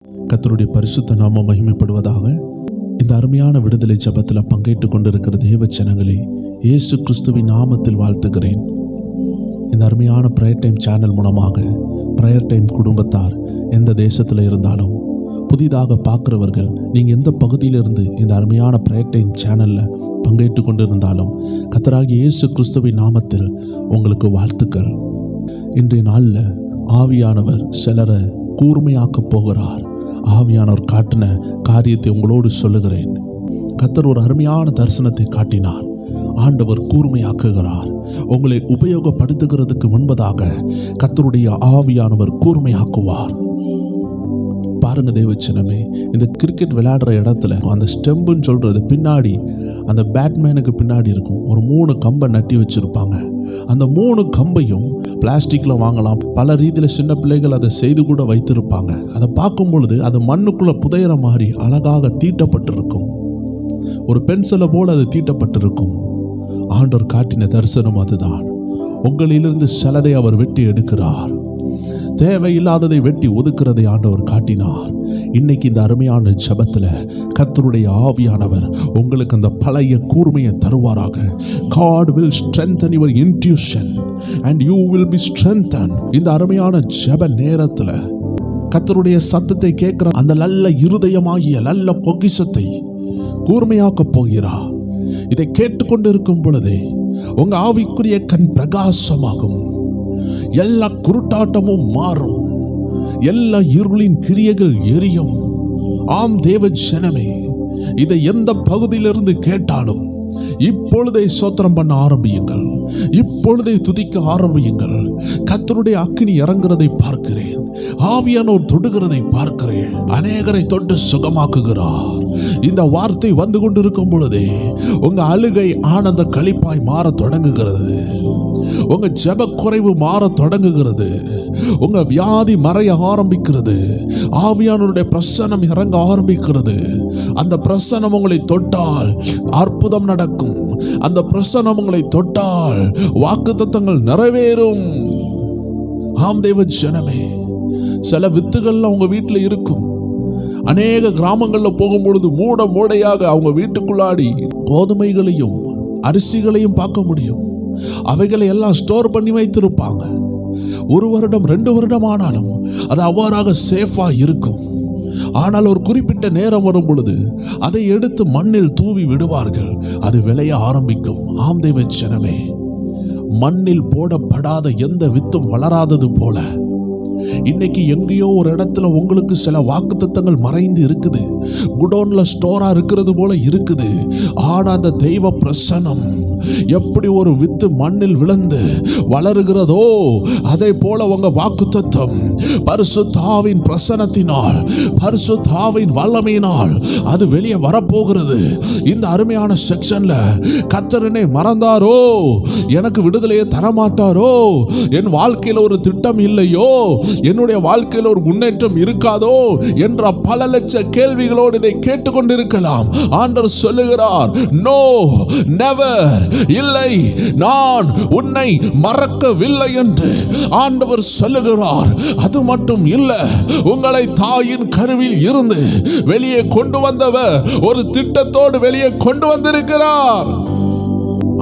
கர்த்தருடைய பரிசுத்த நாமம் மகிமைப்படுவதாக. இந்த அருமையான விடுதலை ஜெபத்தில் பங்கேற்றுக் கொண்டிருக்கிற தேவ ஜனங்களை இயேசு கிறிஸ்துவின் நாமத்தில் வாழ்த்துகிறேன். இந்த அருமையான ப்ரேயர் டைம் சேனல் மூலமாக ப்ரேயர் டைம் குடும்பத்தார் எந்த தேசத்தில் இருந்தாலும், புதிதாக பார்க்குறவர்கள் நீங்கள் எந்த பகுதியிலிருந்து இந்த அருமையான ப்ரேயர் டைம் சேனலில் பங்கேற்று கொண்டு இருந்தாலும் கர்த்தராகிய இயேசு கிறிஸ்துவின் நாமத்தில் உங்களுக்கு வாழ்த்துக்கள். இன்றைய நாளில் ஆவியானவர் சிலரை கூர்மையாக்கப் போகிறார். ஆவியானவர் காட்டின காரியத்தை உங்களோடு சொல்லுகிறேன். கர்த்தர் ஒரு அருமையான தரிசனத்தை காட்டினார். ஆண்டவர் கூர்மையாக்குகிறார். உங்களை உபயோகப்படுத்துகிறதுக்கு முன்பதாக கர்த்தருடைய ஆவியானவர் கூர்மையாக்குவார். பாருங்க தேவச்சனமே, இந்த கிரிக்கெட் விளையாடுற இடத்துல அந்த ஸ்டெம்புன்னு சொல்றது பின்னாடி, அந்த பேட்மேனுக்கு பின்னாடி இருக்கும் ஒரு 3 கம்பை நட்டி வச்சிருப்பாங்க. அந்த 3 கம்பையும் பிளாஸ்டிக்ல வாங்கலாம், பல ரீதியில் சின்ன பிள்ளைகள் அதை செய்து கூட வைத்திருப்பாங்க. அதை பார்க்கும் பொழுது அது மண்ணுக்குள்ள புதையிற மாதிரி அழகாக தீட்டப்பட்டிருக்கும். ஒரு பென்சிலை போல அது தீட்டப்பட்டிருக்கும். ஆண்டவர் காட்டின தரிசனம் அதுதான். உங்களிலிருந்து சிலதை அவர் வெட்டி எடுக்கிறார். தேவையில்லாததை வெட்டி ஒதுக்குறதை ஆண்டவர் காட்டினார். இன்னைக்கு இந்த அருமையான ஜெபத்தில் கர்த்தருடைய ஆவியானவர் உங்களுக்கு அந்த பழைய கூர்மையை தருவாராக. God will strengthen your intuition and you will be strengthened. இந்த அருமையான ஜெப நேரத்தில் கர்த்தருடைய சத்தத்தை கேட்கிற அந்த நல்ல இருதயமாகிய நல்ல பொக்கிஷத்தை கூர்மையாக்க போகிறார். இதை கேட்டுக்கொண்டு இருக்கும் பொழுதே உங்க ஆவிக்குரிய கண் பிரகாசமாகும். எல்லா குருட்டாட்டமும் மாறும். எல்லா இருளின் கிரியைகள் எரியும். ஆம் தேவ ஜனமே, இதை எந்த பகுதியிலிருந்து கேட்டாலும் இப்பொழுதே ஸ்தோத்திரம் பண்ண ஆரம்பியுங்கள். இப்பொழுதே துதிக்க ஆரம்பியுங்கள். கர்த்தருடைய அக்கினி இறங்குறதை பார்க்கிறேன். ஆவியானோர் தொடுகிறதை பார்க்கிறேன். அநேகரை தொட்டு சுகமாக்குகிறார். இந்த வார்த்தை வந்து கொண்டிருக்கும் பொழுதே உங்க அழுகை ஆனந்த களிப்பாய் மாற தொடங்குகிறது. உங்க ஜெப குறைவு மாற தொடங்குகிறது. உங்க வியாதி மறைய ஆரம்பிக்கிறது. ஆவியானவருடைய பிரசன்னம் இறங்க ஆரம்பிக்கிறது. அந்த பிரசன்னம் உங்களை தொட்டால் அற்புதம் நடக்கும். அந்த பிரசன்னம் உங்களை தொட்டால் வாக்குத்தத்தங்கள் நிறைவேறும். ஆம் தேவ ஜனமே, சில வித்துகள்லாம் உங்க வீட்டில் இருக்கும். அநேக கிராமங்களில் போகும்பொழுது மூட மூடையாக அவங்க வீட்டுக்குள்ளாடி கோதுமைகளையும் அரிசிகளையும் பார்க்க முடியும். அவைகளை எல்லாம் ஸ்டோர் பண்ணி வைத்திருப்பாங்க. 1 வருடம் 2 வருடம் ஆனாலும் அது அவ்வாறாக சேஃபா இருக்கும். ஆனால் ஒரு குறிப்பிட்ட நேரம் வரும் பொழுது அதை எடுத்து மண்ணில் தூவி விடுவார்கள். அது விளைய ஆரம்பிக்கும். ஆம் தேவ ஜனமே, மண்ணில் போடப்படாத எந்த வித்தும் வளராதது போல இன்னைக்கு எங்கேயோ ஒரு இடத்துல உங்களுக்கு சில வாக்குத்தத்தங்கள் மறைந்து இருக்குது. குடோன்ல ஸ்டோரா இருக்கிறது போல இருக்குது. ஆனா அந்த தெய்வ பிரசன்னம் எப்படி ஒரு வித்து மண்ணில் விழுந்து வளருகிறதோ அதே போல உங்க வாக்குத்தத்தம் பரிசுத்த ஆவியின் பிரசன்னத்தினால், பரிசுத்த ஆவியின் வல்லமையினால் அது வெளியே வரப்போகிறது. இந்த அருமையான செக்ஷன்ல கர்த்தரனை மறந்தாரோ, எனக்கு விடுதலையை தரமாட்டாரோ, என் வாழ்க்கையில் ஒரு திட்டம் இல்லையோ, என்னுடைய வாழ்க்கையில் ஒரு முன்னேற்றம் இருக்காதோ என்ற பல லட்ச கேள்விகளோடு இதை கேட்டுக்கொண்டிருக்கலாம். ஆண்டவர் சொல்லுகிறார், நோ நெவர், இல்லை, நான் உன்னை மறக்கவில்லை என்று ஆண்டவர் சொல்லுகிறார். அது மட்டும் இல்ல, உங்களை தாயின் கருவில் இருந்து வெளியே கொண்டு வந்தவர் ஒரு திட்டத்தோடு வெளியே கொண்டு வந்திருக்கிறார்.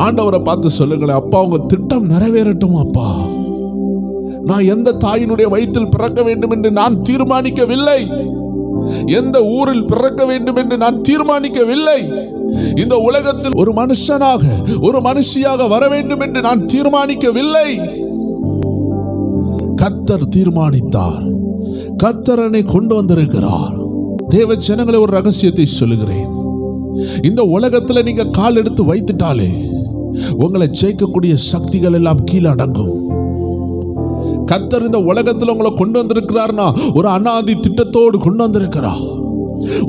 ஆண்டவரை பார்த்து சொல்லுங்களேன், அப்பா உங்க திட்டம் நிறைவேறட்டும். அப்பா, நான் எந்த தாயினுடைய வயிற்றில் பிறக்க வேண்டும் என்று நான் தீர்மானிக்கவில்லை. எந்த ஊரில் பிறக்க வேண்டும் என்று நான் தீர்மானிக்கவில்லை. இந்த உலகத்தில் ஒரு மனுஷனாக ஒரு மனுஷியாக வர வேண்டும் என்று நான் தீர்மானிக்கவில்லை. கர்த்தர் தீர்மானித்தார். கர்த்தர் என்னை கொண்டு வந்திருக்கிறார். தேவ ஜனங்களே, ஒரு ரகசியத்தை சொல்லுகிறேன். இந்த உலகத்துல நீங்க கால் எடுத்து வைத்துட்டாலே உங்களை ஜெயிக்கக்கூடிய சக்திகள் எல்லாம் கீழே அடங்கும். கர்த்தர் இந்த உலகத்தில் உங்களை கொண்டு வந்திருக்கிறார்னா ஒரு அனாதி திட்டத்தோடு கொண்டு வந்திருக்கிறார்.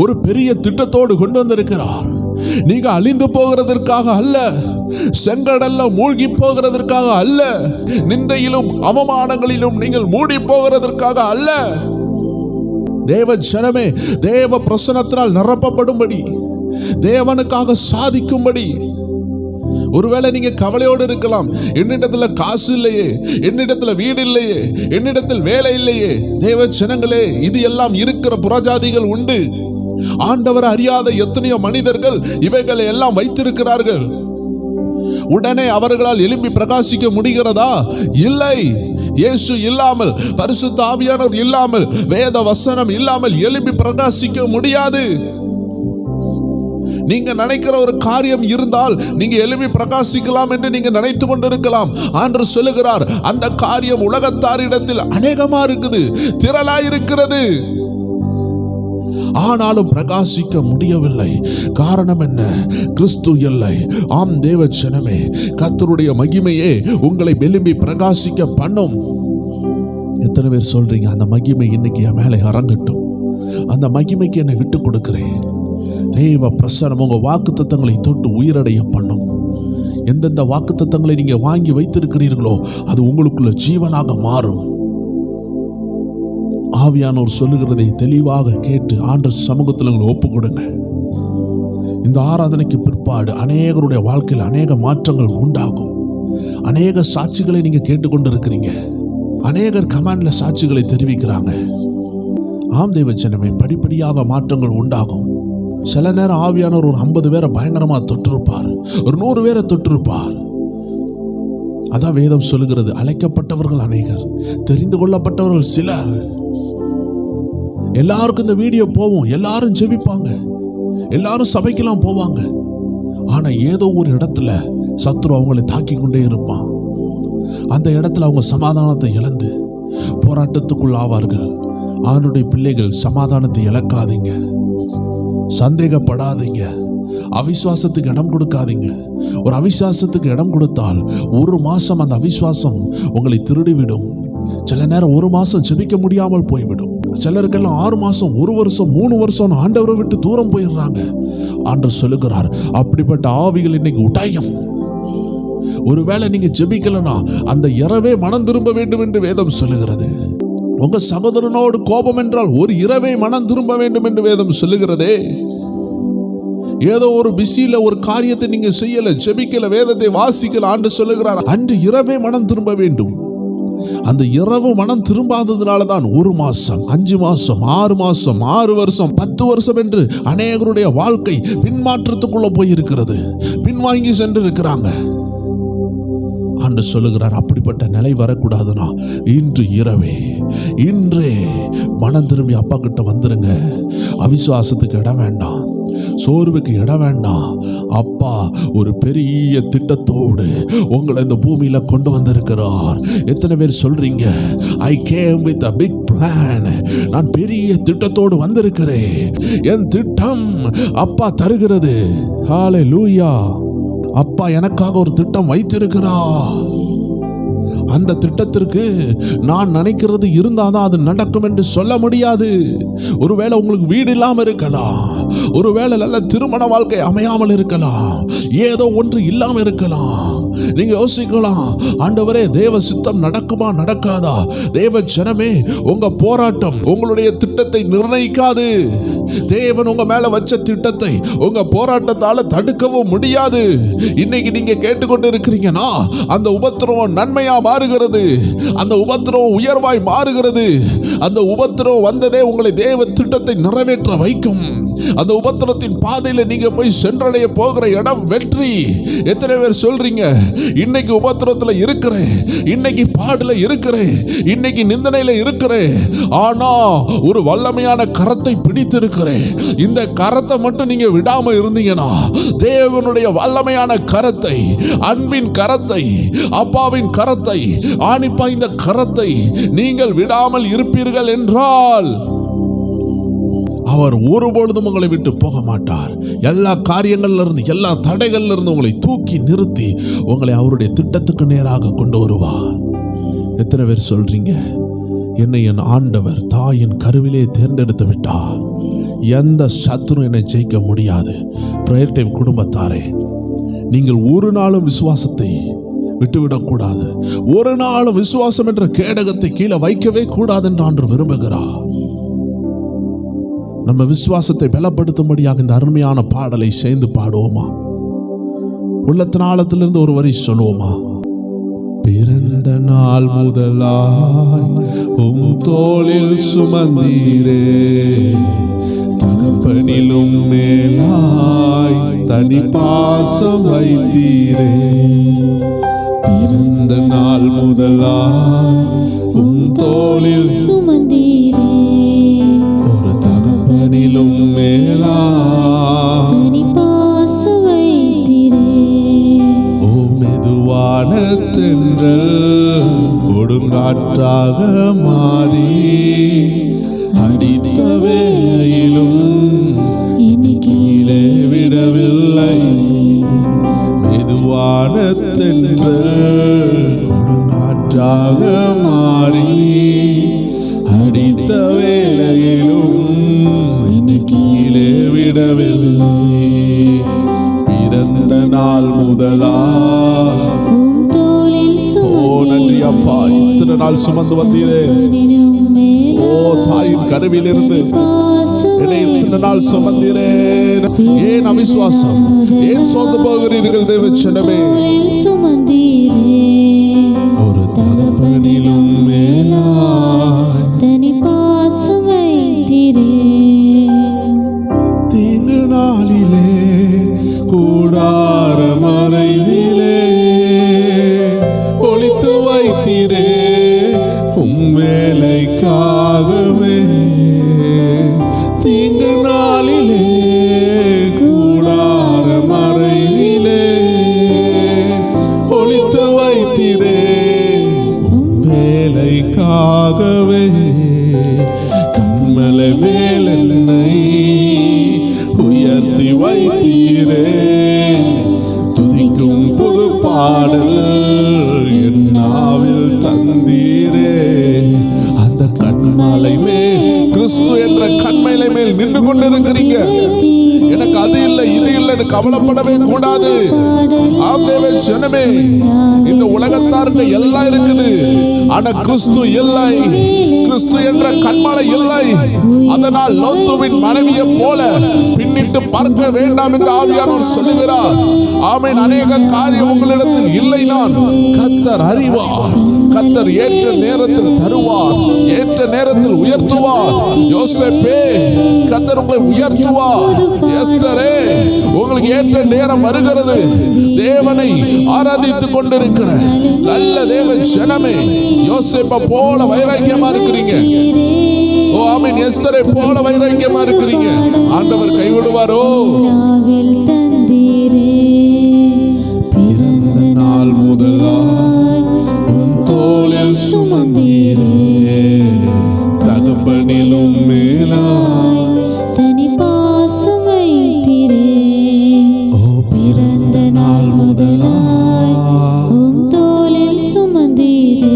ஒரு பெரிய திட்டத்தோடு கொண்டு வந்திருக்கிறார். நீங்க அழிந்து போகிறதற்காக அல்ல, செங்கடல்ல மூழ்கி போகிறதற்காக அல்ல, நிந்தையிலும் அவமானங்களிலும் நீங்கள் மூடி போகிறதற்காக அல்ல. தேவ ஜனமே, தேவ பிரசன்னத்தினால் நிரப்பப்படும்படி, தேவனுக்காக சாதிக்கும்படி ஒருவேளை நீங்க கவலையோடு இருக்கலாம். என்னிடத்துல காசு இல்லையே, என்னிடத்துல வீடு இல்லையே, என்னிடத்தில் வேலை இல்லையே. தேவ ஜனங்களே, இது எல்லாம் இருக்கிற புறஜாதிகள் உண்டு. ஆண்டவர் அறியாத எத்தனையோ மனிதர்கள் இவைகளை எல்லாம் வைத்திருக்கிறார்கள். உடனே அவர்களால் எழும்பி பிரகாசிக்க முடிகிறதா? இல்லை. இயேசு இல்லாமல், பரிசுத்த ஆவியானவர் இல்லாமல், வேத வசனம் இல்லாமல் எழும்பி பிரகாசிக்க முடியாது. நீங்க நினைக்கிற ஒரு காரியம் இருந்தால் நீங்க எழும்பி பிரகாசிக்கலாம் என்று நீங்க நினைத்து கொண்டிருக்கலாம். ஆண்டவர் சொல்லுகிறார், அந்த காரியம் உலகத்தாரிடத்தில் அநேகமா இருக்குது, திரளா இருக்கிறது, ஆனாலும் பிரகாசிக்க முடியவில்லை. காரணம் என்ன? கிறிஸ்து இல்லை. ஆம் தேவ ஜனமே, கர்த்தருடைய மகிமையே உங்களை எழும்பி பிரகாசிக்க பண்ணும். எத்தனை பேர் சொல்றீங்க, அந்த மகிமை இன்னைக்கு என் மேலே இறங்கட்டும், அந்த மகிமைக்கு என்னை விட்டு கொடுக்கிறேன். தேவ பிரசன்னம் உங்க வாக்குத்தத்தங்களை தொட்டு உயிரடைய பண்ணும். எந்தெந்த வாக்குத்தத்தங்களை நீங்க வாங்கி வைத்திருக்கிறீர்களோ அது உங்களுக்குள்ள ஜீவனாக மாறும். ஆவியானோர் சொல்லுகிறதை தெளிவாக கேட்டு ஆண்டவர் சமூகத்தில் உங்களை ஒப்பு கொடுங்க. இந்த ஆராதனைக்கு பிற்பாடு அநேகருடைய வாழ்க்கையில் அநேக மாற்றங்கள் உண்டாகும். அநேக சாட்சிகளை நீங்க கேட்டுக்கொண்டு இருக்கிறீங்க. அநேகர் கமெண்ட்ல சாட்சிகளை தெரிவிக்கிறாங்க. ஆம் தேவ ஜனமே, படிப்படியாக மாற்றங்கள் உண்டாகும். சில நேரம் ஆவியானவர் ஒரு 50 பேரை பயங்கரமா தொட்டிருப்பார், ஒரு 100 பேரை தொட்டிருப்பார். அதான் வேதம் சொல்லுகிறது, அழைக்கப்பட்டவர்கள் அநேகர், தெரிந்து கொள்ளப்பட்டவர்கள் சிலர். எல்லாருக்கும் இந்த வீடியோ போவோம், எல்லாரும் ஜெபிப்பாங்க, எல்லாரும் சபைக்கெல்லாம் போவாங்க. ஆனா ஏதோ ஒரு இடத்துல சத்துரு அவங்களை தாக்கி கொண்டே இருப்பான். அந்த இடத்துல அவங்க சமாதானத்தை இழந்து போராட்டத்துக்குள் ஆவார்கள். ஆண்டவருடைய பிள்ளைகள், சமாதானத்தை இழக்காதீங்க, சந்தேகப்படாதீங்க, அவிசுவாசத்துக்கு இடம் கொடுக்காதீங்க. ஒரு அவிசுவாசத்துக்கு இடம் கொடுத்தால் 1 மாசம் அந்த அவிசுவாசம் உங்களை திருடிவிடும். சில நேரம் 1 மாசம் ஜெபிக்க முடியாமல் போய்விடும். சிலருக்கெல்லாம் 6 மாசம், 1 வருஷம், 3 வருஷம் ஆண்டவரை விட்டு தூரம் போயிடுறாங்க. ஆண்டவர் சொல்லுகிறார், அப்படிப்பட்ட ஆவிகள் இன்னைக்கு உடையும். ஒருவேளை நீங்க ஜெபிக்கலனா அந்த இரவே மனம் திரும்ப வேண்டும் என்று வேதம் சொல்லுகிறது. உங்க சகோதரனோடு கோபம் என்றால் ஒரு இரவே மனம் திரும்ப வேண்டும் என்று வேதம் சொல்லுகிறதே. ஏதோ ஒரு பிஸியில ஒரு காரியத்தை நீங்க செய்யல, ஜெபிக்கல, வேதத்தை வாசிக்கல, ஆண்டவர் சொல்லுகிறார், அன்று இரவே மனம் திரும்ப வேண்டும். அந்த இரவு மனம் திரும்பாததுனால தான் 1 மாசம், 5 மாசம், 6 மாசம், 6 வருஷம், 10 வருஷம் என்று அநேகருடைய வாழ்க்கை பின்மாற்றத்துக்குள்ள போயிருக்கிறது, பின்வாங்கி சென்று இருக்கிறாங்க. ஆண்டவர் சொல்லுகிறார், அப்படிப்பட்ட நிலை வரக்கூடாதுன்னா இன்று இரவே, இன்றே மனம் திரும்பி அப்பா கிட்ட வந்துருங்க. அவிசுவாசத்துக்கு இடம் வேண்டாம், சோர்வுக்கு இடம் வேண்டாம். அப்பா ஒரு பெரிய திட்டத்தோடு உங்களை இந்த பூமியில கொண்டு வந்திருக்கிறார். எத்தனை பேர் சொல்றீங்க, I came with a big plan, நான் பெரிய திட்டத்தோடு வந்திருக்கிறேன், என் திட்டம் அப்பா தருகிறது. ஹல்லேலூயா. அப்பா எனக்காக ஒரு திட்டம் வைத்திருக்கிறார். அந்த திட்டத்திற்கு நான் நினைக்கிறது இருந்தாதான் அது நடக்கும் என்று சொல்ல முடியாது. ஒருவேளை உங்களுக்கு வீடு இல்லாமல் இருக்கலாம், ஒருவேளை நல்ல திருமண வாழ்க்கை அமையாமல் இருக்கலாம், ஏதோ ஒன்று இல்லாமல் இருக்கலாம். நீங்க யோசிக்கலாம், ஆண்டவரே தேவ சித்தம் நடக்குமா நடக்காதா? தேவ ஜனமே, உங்க போராட்டம் உங்களுடைய திட்டத்தை நிர்ணயிக்காது. தேவன் உங்க மேல வச்ச திட்டத்தை உங்க போராட்டத்தால தடுக்கவும் முடியாது. இன்னைக்கு நீங்க கேட்டுக்கொண்டு இருக்கிறீங்கன்னா அந்த உபத்திரவம் நன்மையா மாறுகிறது, அந்த உபத்திரவம் உயர்வாய் மாறுகிறது. அந்த உபத்திரவம் வந்ததே உங்களை தேவ திட்டத்தை நிறைவேற்ற வைக்கும். அந்த உபத்திரத்தின் பாதையில நீங்க போய் சென்றடைய போகிற இடம் வெற்றி. எத்தனை பேர் சொல்றீங்க, இன்னைக்கு உபத்திரத்துல இருக்கிறேன், இன்னைக்கு பாடுல இருக்கிறேன், இன்னைக்கு நிந்தனையில இருக்கிறேன், ஆனா ஒரு வல்லமையான கரத்தை பிடித்திருக்கிறேன். இந்த கரத்தை மட்டும் நீங்க விடாம இருந்தீங்கன்னா, தேவனுடைய வல்லமையான கரத்தை, அன்பின் கரத்தை, அப்பாவின் கரத்தை, ஆணிப்பா இந்த கரத்தை நீங்கள் விடாமல் இருப்பீர்கள் என்றால் அவர் ஒருபொழுதும் உங்களை விட்டு போக மாட்டார். எல்லா காரியங்கள்ல இருந்து, எல்லா தடைகள்ல இருந்து உங்களை தூக்கி நிறுத்தி உங்களை அவருடைய திட்டத்துக்கு நேராக கொண்டு வருவார். எத்தனை பேர் சொல்றீங்க, என்னை என் ஆண்டவர் தாயின் கருவிலே தேர்ந்தெடுத்து விட்டார், எந்த சத்துரு என்னை ஜெயிக்க முடியாது? பிரேயர் டைம் குடும்பத்தாரே, நீங்கள் ஒரு நாளும் விசுவாசத்தை விட்டுவிடக்கூடாது. ஒரு நாளும் விசுவாசம் என்ற கேடகத்தை கீழே வைக்கவே கூடாது என்று ஆண்டவர் விரும்புகிறார். நம்ம விசுவாசத்தை பலப்படுத்தும்படியாக இந்த அருமையான பாடலை சேர்ந்து பாடுவோமா? உள்ளத்தினாலத்திலிருந்து ஒரு வரி சொல்லுவோமா? பிறந்த நாள் முதலாய் உம் தோளில் சுமந்தீரே, தகப்பனிலும் மேலாய் தனி பாசம் வைத்தீரே. பிறந்த நாள் முதலாய் உம் தோளில் சுமந்தீரே, ஒரு தகப்பனிலும் மேலாய் தனி பாசம் வைத்தீரே. ஓ மெதுவான தென்றல் கொடுங்காற்றாக மாறி அடித்த வேளையிலும் என்னை கீழே விடவில்லை. மெதுவான தென்றல் கொடுங்காற்றாக மாறி அடித்த வேளையிலும் என்னை கீழே விடவில்லை. பிறந்த நாள் முதலா உம் தோளில் நன்றி அப்பா, இத்தனை நாள் சுமந்து வந்தீரே. ஓ தாயின் கருவிலிருந்து என்னை இத்தனை நாள் சுமந்தீரே. ஏன் அவிசுவாசம்? ஏன் சோர்ந்து போகிறீர்கள் தேவச்சனமே? சுமந்தீரே, ஒரு தகப்பனிலும் மேலாய் தனி பாசம் வைத்தீரே. தீங்கு நாளிலே கூடார மறைவிலே ஒளித்து வைத்தீரே உம் வேலைக்காகவே. தீங்கு நாளிலே கூடார மறைவிலே ஒளித்து வைத்தீரே உம் வேலைக்காகவே. கண்மலை மேல் என்னை உயர்த்தி வைத்தீரே, துதிக்கும் புது பாடல் என் நாவில் தந்தீரே. அந்த கண்மலை மேல், கிறிஸ்து என்ற கண்மலை மேல் நின்று கொண்டிருக்கிறீங்க. எனக்கு அது இல்லை இது இல்லைன்னு கவலைப்படவே கூடாது. ஆம் தேவ ஜனமே, இந்த உலகத்தாருக்கு எல்லாம் இருக்குது, ஆனா கிறிஸ்து இல்லை. கிறிஸ்து என்ற கண்மலை இல்லை. அதனால் லோத்துவின் மனைவியை போல பின்னிட்டு பார்க்க வேண்டாம் என்று ஆவியானவர் சொல்லுகிறார். ஆமென். அநேக காரியம் உங்களிடத்தில் இல்லைதான் கர்த்தர் அறிவார். கர்த்தர் ஏற்ற நேரத்தில் தருவார், ஏற்ற நேரத்தில் உயர்த்துவார். யோசேப்பே, கர்த்தர் உங்களை உயர்த்துவார். எஸ்தரே, உங்களுக்கு ஏற்ற நேரம் வருகிறது. தேவனை ஆராதித்துக் கொண்டிருக்கிற நல்ல தேவ ஜனமே, யோசேப்பை போல வைராக்கியமா இருக்கிறீங்க. ஓ ஆமென். எஸ்தரை போல வைராக்கியமா இருக்கிறீங்க. ஆண்டவர் கைவிடுவாரோ? நாவில் தந்தீரே, பிறந்த நாள் முதலாய் உம் தோளில் சுமந்தீரே, தகப்பனிலும் மேலாய் தனி பாசம் வைத்தீரே. ஓ பிறந்த நாள் முதலாய் உம் தோளில் சுமந்தீரே,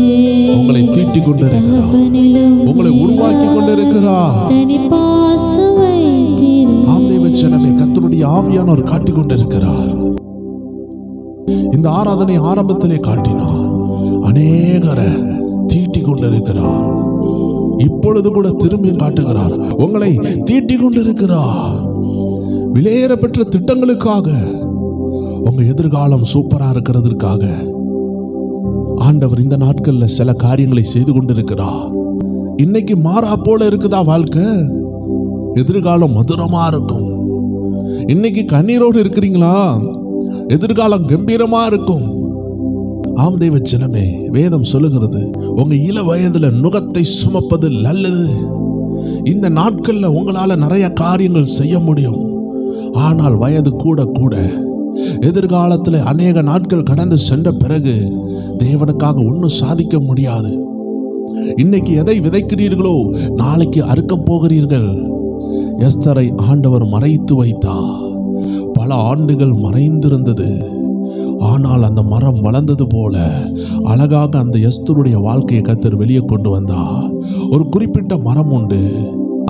உங்களை தீட்டிக் கொண்டிருக்கிறார், தகப்பனிலும் உங்களை உருவாக்கி கொண்டிருக்கிறார். தனி பாசம் வைத்தீரே. ஆம் தேவ ஜனமே, கர்த்தருடைய ஆவியானவர் காட்டிக் கொண்டிருக்கிறார். இந்த ஆராதனை ஆரம்பத்திலே காட்டினார், அநேகரை தீட்டிக் கொண்டிருக்கிறார். இப்பொழுது கூட திரும்பி காட்டுகிறார், உங்களை தீட்டிக் கொண்டிருக்கிறார். விலையேற பெற்ற திட்டங்களுக்காக, உங்க எதிர்காலம் சூப்பரா இருக்கிறதுக்காக ஆண்டவர் இந்த நாட்கள்ல சில காரியங்களை செய்து கொண்டிருக்கிறார். இன்னைக்கு மாறா போல இருக்குதா வாழ்க்கை? எதிர்காலம் மதுரமா இருக்கும். இன்னைக்கு கண்ணீரோடு இருக்கிறீங்களா? எதிர்காலம் கம்பீரமா இருக்கும். ஆம் தெய்வ ஜனமே, வேதம் சொல்லுகிறது, உங்க இள வயதுல நுகத்தை சுமப்பது நல்லது. இந்த நாட்கள்ல உங்களால நிறைய காரியங்கள் செய்ய முடியும். ஆனால் வயது கூட கூட எதிர்காலத்தில் அநேக நாட்கள் கடந்து சென்ற பிறகு தேவனுக்காக ஒன்றும் சாதிக்க முடியாது. இன்னைக்கு எதை விதைக்கிறீர்களோ நாளைக்கு அறுக்க போகிறீர்கள். எஸ்தரை ஆண்டவர் மறைத்து வைத்தார். பல ஆண்டுகள் மறைந்திருந்தது. ஆனால் அந்த மரம் வளர்ந்தது போல அழகாக அந்த எஸ்தருடைய வாழ்க்கையை கர்த்தர் வெளியே கொண்டு வந்தார். ஒரு குறிப்பிட்ட மரம் உண்டு.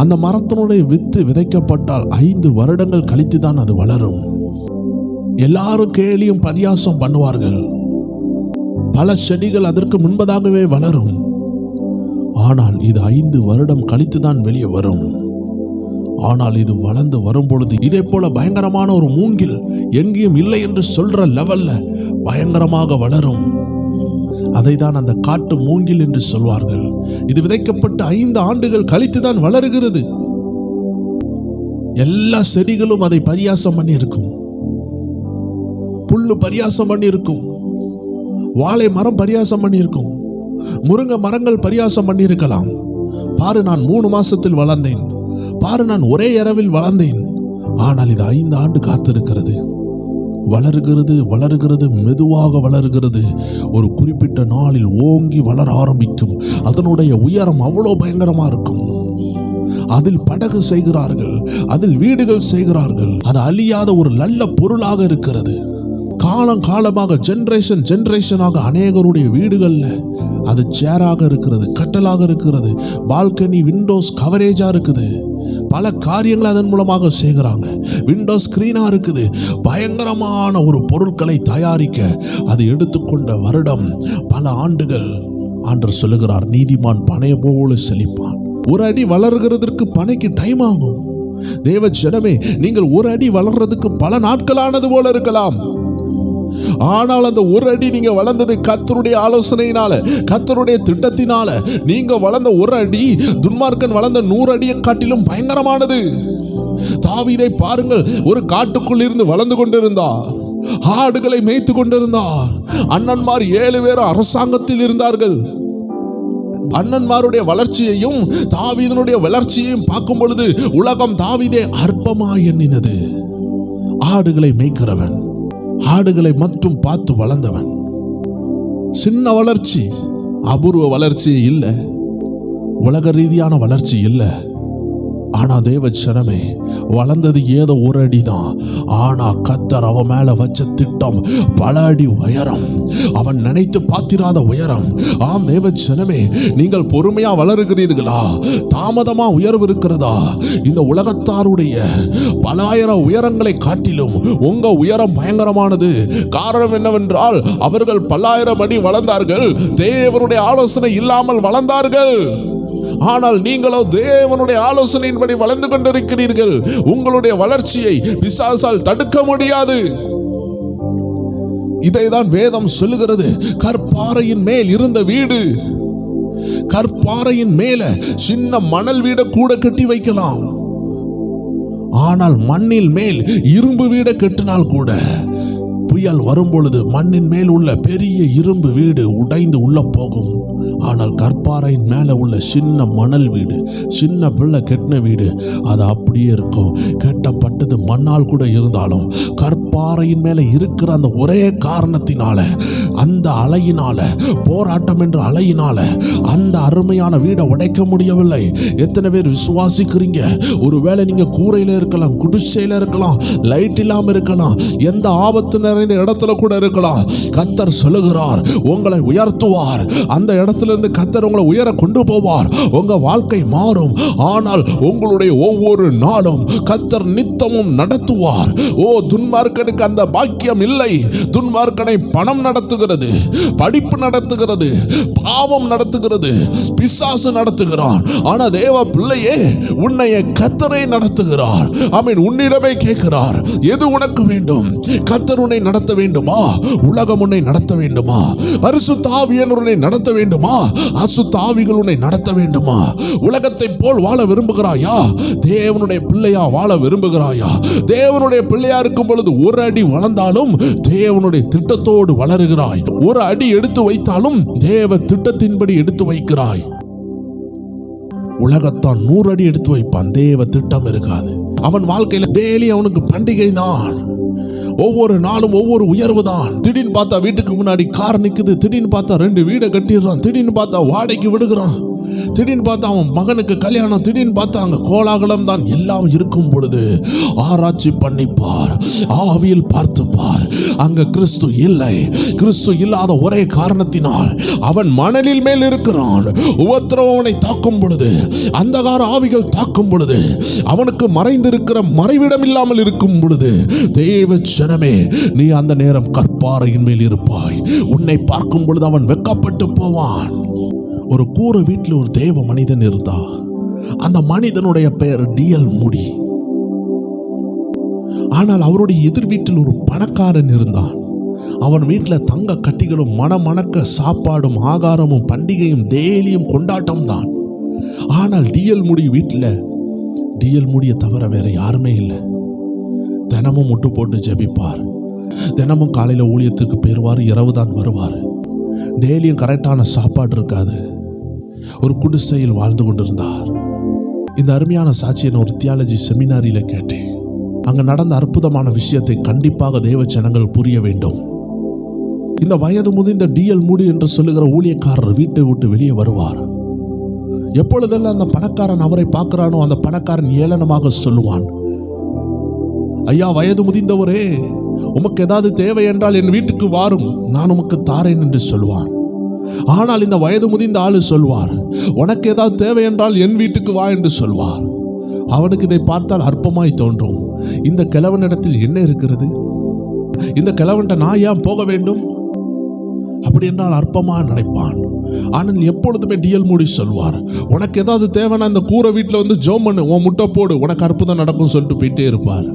அந்த மரத்தினுடைய வித்து விதைக்கப்பட்டால் 5 வருடங்கள் கழித்து தான் அது வளரும். எல்லாரும் கேலியும் பரியாசம் பண்ணுவார்கள். பல செடிகள் அதற்கு முன்பதாகவே வளரும். ஆனால் இது 5 வருடம் கழித்து தான் வெளியே வரும். ஆனால் இது வளர்ந்து வரும்பொழுது இதே போல பயங்கரமான ஒரு மூங்கில் எங்கேயும் இல்லை என்று சொல்ற லெவல்ல பயங்கரமாக வளரும். அதை தான் அந்த காட்டு மூங்கில் என்று சொல்வார்கள். இது விதைக்கப்பட்ட 5 ஆண்டுகள் கழித்து தான் வளருகிறது. எல்லா செடிகளும் அதை பரியாசம் பண்ணி இருக்கும். புல்லு பரியாசம் பண்ணி இருக்கும். வாழை மரம் பரியாசம் பண்ணி இருக்கும். முருங்கை மரங்கள் பரியாசம் பண்ணி இருக்கலாம். பாரு, நான் 3 மாசத்தில் வளர்ந்தேன். பாரு, நான் ஒரே இரவில் வளர்ந்தேன். ஆனால் இது 5 ஆண்டு காத்திருக்கிறது. வளருகிறது, வளருகிறது, மெதுவாக வளருகிறது. ஒரு குறிப்பிட்ட நாளில் ஓங்கி வளர ஆரம்பிக்கும். அதனுடைய உயரம் அவ்வளோ பயங்கரமா இருக்கும். அதில் படகு செய்கிறார்கள், அதில் வீடுகள் செய்கிறார்கள். அது அழியாத ஒரு நல்ல பொருளாக இருக்கிறது. காலம் காலமாக ஜெனரேஷனாக அநேகருடைய வீடுகள்ல அது சேராக இருக்கிறது, கட்டலாக இருக்கிறது, பால்கனி விண்டோஸ் கவரேஜா இருக்குது. பல காரியங்களை அதன் மூலமாக செய்கிறாங்க. விண்டோ ஸ்கிரீனா இருக்குது. பயங்கரமான ஒரு பொருட்களை தயாரிக்க அது எடுத்துக்கொண்ட வருடம் பல ஆண்டுகள். ஆண்டவர் சொல்லுகிறார், நீதிமான் பனை போல செழிப்பான். ஒரு அடி வளர்கிறதற்கு பனைக்கு டைம் ஆகும். தேவ ஜனமே, நீங்கள் ஒரு அடி வளர்றதுக்கு பல நாட்களானது போல இருக்கலாம். ஆனால் அந்த ஒரு அடி நீங்க வளர்ந்தது கர்த்தருடைய ஆலோசனையினால, கர்த்தருடைய திட்டத்தினால. நீங்க வளர்ந்த ஒரு அடி துன்மார்க்கன் வளர்ந்த 100 அடியை காட்டிலும் பயங்கரமானது. தாவீதை பாருங்கள், ஒரு காட்டுக்குள் இருந்து வளர்ந்து கொண்டிருந்தார். ஆடுகளை மேய்த்து கொண்டிருந்தார். அண்ணன்மார் 7 பேர் அரசாங்கத்தில் இருந்தார்கள். அண்ணன்மாருடைய வளர்ச்சியையும் தாவீதனுடைய வளர்ச்சியையும் பார்க்கும் பொழுது உலகம் தாவீதை அற்பமாய் எண்ணினது. ஆடுகளை மேய்க்கிறவன், ஆடுகளை மட்டும் பார்த்து வளர்ந்தவன். சின்ன வளர்ச்சி, அபூர்வ வளர்ச்சி இல்லை, உலக ரீதியான வளர்ச்சி இல்லை. ஆனா தேவ ஜனமே, வளர்ந்தது ஏதோ ஒரு அடிதான். ஆனா கர்த்தர் அவன் மேல வச்ச திட்டம் பல அடி உயரம். அவன் நினைத்து பார்த்திராத உயரம். ஆம் தேவ ஜனமே, நீங்கள் பொறுமையா வளருகிறீர்களா? தாமதமா உயர்வு இருக்கிறதா? இந்த உலகத்தாருடைய பலாயிரம் உயரங்களை காட்டிலும் உங்க உயரம் பயங்கரமானது. காரணம் என்னவென்றால், அவர்கள் 1000 அடி வளர்ந்தார்கள். தேவனுடைய ஆலோசனை இல்லாமல் வளர்ந்தார்கள். ஆனால் நீங்களோ தேவனுடைய ஆலோசனையின்படி வளர்ந்து கொண்டிருக்கிறீர்கள். உங்களுடைய வளர்ச்சியை பிசாசால் தடுக்க முடியாது. இதைதான் வேதம் சொல்லுகிறது. கற்பாறையின் மேல் இருந்த வீடு, கற்பாறையின் மேல சின்ன மணல் வீட கூட கட்டி வைக்கலாம். ஆனால் மண்ணில் மேல் இரும்பு வீட கட்டினால் கூட புயல் வரும்பொழுது மண்ணின் மேல் உள்ள பெரிய இரும்பு வீடு உடைந்து உள்ள போகும். ஆனால் கற்பாறையின் மேல உள்ள சின்ன மணல் வீடு, சின்ன பிள்ளை கெட்டின வீடு, அது அப்படியே இருக்கும். கட்டப்பட்டது மண்ணால் கூட இருந்தாலும் கற்பாறையின் மேல இருக்கிற அந்த ஒரே காரணத்தினால, அந்த அலையினால, போராட்டம் என்ற அலையினால அந்த அருமையான வீடை உடைக்க முடியவில்லை. எத்தனை பேர் விசுவாசிக்கிறீங்க? ஒருவேளை நீங்க கூரையில இருக்கலாம், குடிசையில இருக்கலாம், லைட் இல்லாம இருக்கலாம், எந்த ஆபத்து நிறைந்த இடத்துல கூட இருக்கலாம். கர்த்தர் சொல்லுகிறார், உங்களை உயர்த்துவார். அந்த இடத்திலிருந்து கர்த்தர் உங்களை உயர கொண்டு போவார். உங்க வாழ்க்கை மாறும். ஆனால் உங்களுடைய ஒவ்வொரு நாளும் கர்த்தர் நித்தமும் நடத்துவார். ஓ, துன்மார்க்கனுக்கு அந்த பாக்கியம் இல்லை. துன்மார்க்கனை பணம் நடத்துகிறது, படிப்பு நடத்துகிறது, பாவம் நடத்துகிறது, பிசாசு நடத்துகிறான். ஆனா தேவ பிள்ளையே, உன்னை கர்த்தரை நடத்துகிறார். ஆமென். உன்னிடமே கேட்கிறார், எது உனக்கு வேண்டும்? கர்த்தர் உன்னை நடத்த வேண்டுமா? உலகம் உன்னை நடத்த வேண்டுமா? பரிசுத்த ஆவியானவர் உன்னை நடத்த வேண்டுமா? அசுத்த ஆவிகள் உன்னை நடத்த வேண்டுமா? உலகத்தை போல் வாழ விரும்புகிறாயா? தேவனுடைய பிள்ளையா வாழ விரும்புகிறாயா? தேவனுடைய பிள்ளையா இருக்கும் பொழுது ஒரு அடி வளர்ந்தாலும் தேவனுடைய திட்டத்தோடு வளருகிறாய். ஒரு அடி எடுத்து வைத்தாலும் தேவ திட்டத்தின்படி எடுத்து வைக்கிறாய். உலகத்தான் 100 அடி எடுத்து வைப்பான். தேவ திட்டம் இருக்காது. அவன் வாழ்க்கையில டெய்லி அவனுக்கு பண்டிகை தான். ஒவ்வொரு நாளும் ஒவ்வொரு உயர்வு தான். திடீர்னு பார்த்தா வீட்டுக்கு முன்னாடி கார் நிக்குது, திடீர்னு பார்த்தா 2 வீடை கட்டிடுறான், திடீர்னு பார்த்தா வாடகைக்கு விடுகிறான், திடீர்னு பார்த்தா அவன் மகனுக்கு கல்யாணம், திடீர்னு பார்த்தா அங்க கோலாகலம் தான். எல்லாம் இருக்கும் பொழுது ஆராய்ச்சி பண்ணிப்பார், ஆவியில் பார்த்துப்பார். அங்க கிறிஸ்து இல்லை. கிறிஸ்து இல்லாத ஒரே காரணத்தினால் அவன் மணலில் மேல் இருக்கிறான். உபத்திரவம் அவனை தாக்கும் பொழுது, அந்தகார ஆவிகள் தாக்கும் பொழுது, அவனுக்கு மறைந்திருக்கிற மறைவிடம் இல்லாமல் இருக்கும் பொழுது, தேவ ஜனமே, நீ அந்த நேரம் கற்பாறையின் மேல் இருப்பாய். உன்னை பார்க்கும் பொழுது அவன் வெட்கப்பட்டு போவான். ஒரு கூரை வீட்டில் ஒரு தேவ மனிதன் இருந்தா. அந்த மனிதனுடைய பெயர் டிஎல் மூடி. ஆனால் அவருடைய எதிர் வீட்டில் ஒரு பணக்காரன் இருந்தான். அவன் வீட்டில் தங்க கட்டிகளும் மணக்க சாப்பாடும் ஆகாரமும் பண்டிகையும் டெய்லியும் கொண்டாட்டம் தான். ஆனால் டிஎல் மூடி வீட்டில் டிஎல் மூடியை தவிர வேற யாருமே இல்லை. தினமும் முட்டு போட்டு ஜெபிப்பார். தினமும் காலையில் ஊழியத்துக்கு போயிடுவார், இரவு தான் வருவார். டெய்லியும் கரெக்டான சாப்பாடு இருக்காது. ஒரு குடிசையில் வாழ்ந்து கொண்டிருந்தார். இந்த அருமையான சாட்சியை நான் ஒரு தியாலஜி செமினாரியில் கேட்டேன். அங்கே நடந்த அற்புதமான விஷயத்தை கண்டிப்பாக தேவ ஜனங்கள் புரிய வேண்டும். இந்த வயது முதிர்ந்த டிஎல் மூடி என்று சொல்லுகிற ஊழியக்காரர் வீட்டை விட்டு வெளியே வருவார். எப்பொழுதெல்லாம் அந்த பணக்காரன் அவரை பார்க்கிறானோ அந்த பணக்காரன் ஏளனமாக சொல்லுவான், ஐயா வயது முதிர்ந்தவரே, உமக்கு ஏதாவது தேவை என்றால் என் வீட்டுக்கு வாரும், நான் உமக்கு தாரேன் என்று சொல்வான். ஆனால் இந்த வயது முதிர்ந்த ஆளு சொல்வார், உனக்கு ஏதாவது தேவை என்றால் என் வீட்டுக்கு வா என்று சொல்வார். அவனுக்கு இதை பார்த்தால் அற்பமாய் தோன்றும். இந்த கிழவனிடத்தில் என்ன இருக்கிறது? இந்த கிழவன்ட்ட நான் ஏன் போக வேண்டும்? அப்படி என்றால் அற்பமாக நினைப்பான். ஆனால் எப்பொழுதுமே டிஎல் மூடி சொல்வார், உனக்கு ஏதாவது தேவைன்னா இந்த கூரை வீட்டில் வந்து ஜோம் பண்ணு, உன் முட்டை போடு, உனக்கு அற்புதம் நடக்கும் சொல்லிட்டு போயிட்டே இருப்பார்.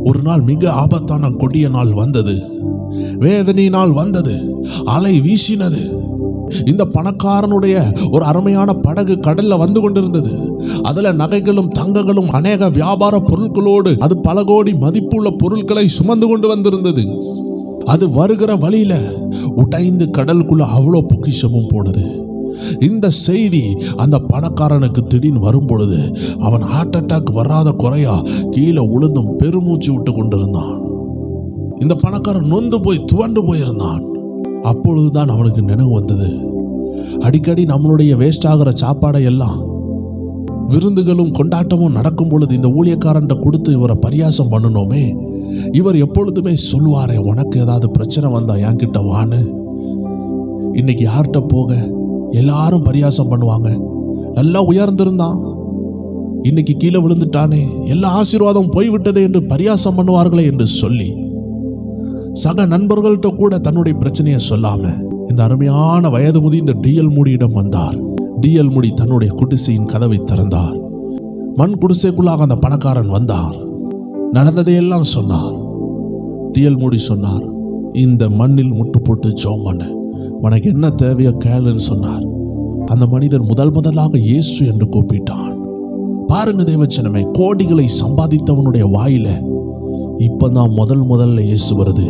ஒரு நாள் மிக ஆபத்தான கொடிய நாள் வந்தது. வேதனை நாள் வந்தது. அலை வீசினது. இந்த பணக்காரனுடைய ஒரு அருமையான படகு கடல்ல வந்து கொண்டிருந்தது. அதுல நகைகளும் தங்கங்களும் அநேக வியாபார பொருட்களோடு அது பல கோடி மதிப்புள்ள பொருட்களை சுமந்து கொண்டு வந்திருந்தது. அது வருகிற வழியில உடைந்து கடலுக்குள்ள அவ்வளோ பொக்கிஷமும் போனது. இந்த செய்தி அந்த பணக்காரனுக்கு திடீர்னு வரும் பொழுது அவன் ஹார்ட் அட்டாக் வராத குறையா கீழே உளுந்தும் பெருமூச்சு விட்டு கொண்டிருந்தான். இந்த பணக்காரன் நொந்து போய் துவண்டு போயிருந்தான். அப்பொழுதுதான் அவனுக்கு நினைவு வந்தது, அடிக்கடி நம்மளுடைய வேஸ்ட் ஆகிற சாப்பாடை எல்லாம் விருந்துகளும் கொண்டாட்டமும் நடக்கும் பொழுது இந்த ஊழியக்காரன்ட்ட கொடுத்து இவரை பரியாசம் பண்ணணுமே. இவர் எப்பொழுதுமே சொல்லுவாரே, உனக்கு ஏதாவது பிரச்சனை வந்தா என்கிட்ட வான்னு. இன்னைக்கு யார்கிட்ட போக? எல்லாரும் பரியாசம் பண்ணுவாங்க. நல்லா உயர்ந்திருந்தான், இன்னைக்கு கீழே விழுந்துட்டானே, எல்லா ஆசீர்வாதம் போய்விட்டதே என்று பரியாசம் பண்ணுவார்களே என்று சொல்லி சக நண்பர்கள்ட்ட கூட தன்னுடைய பிரச்சனையை சொல்லாம இந்த அருமையான வயது முதிர்ந்த டிஎல் மூடியிடம் வந்தார். டிஎல் மூடி தன்னுடைய குடிசையின் கதவை திறந்தார். மண் குடிசைக்குள்ளாக அந்த பணக்காரன் வந்தார். நடந்ததையெல்லாம் சொன்னார். டிஎல் மூடி சொன்னார், இந்த மண்ணில் முட்டு போட்டு ஜெபம் பண்ணு, உனக்கு என்ன தேவையோ கேளுன்னு சொன்னார். அந்த மனிதன் முதலாக இயேசு என்று கூப்பிட்டான். பாருங்க தேவச்சனமே, கோடிகளை சம்பாதித்தவனுடைய வாயில இப்பதான் முதல்ல இயேசு வருது.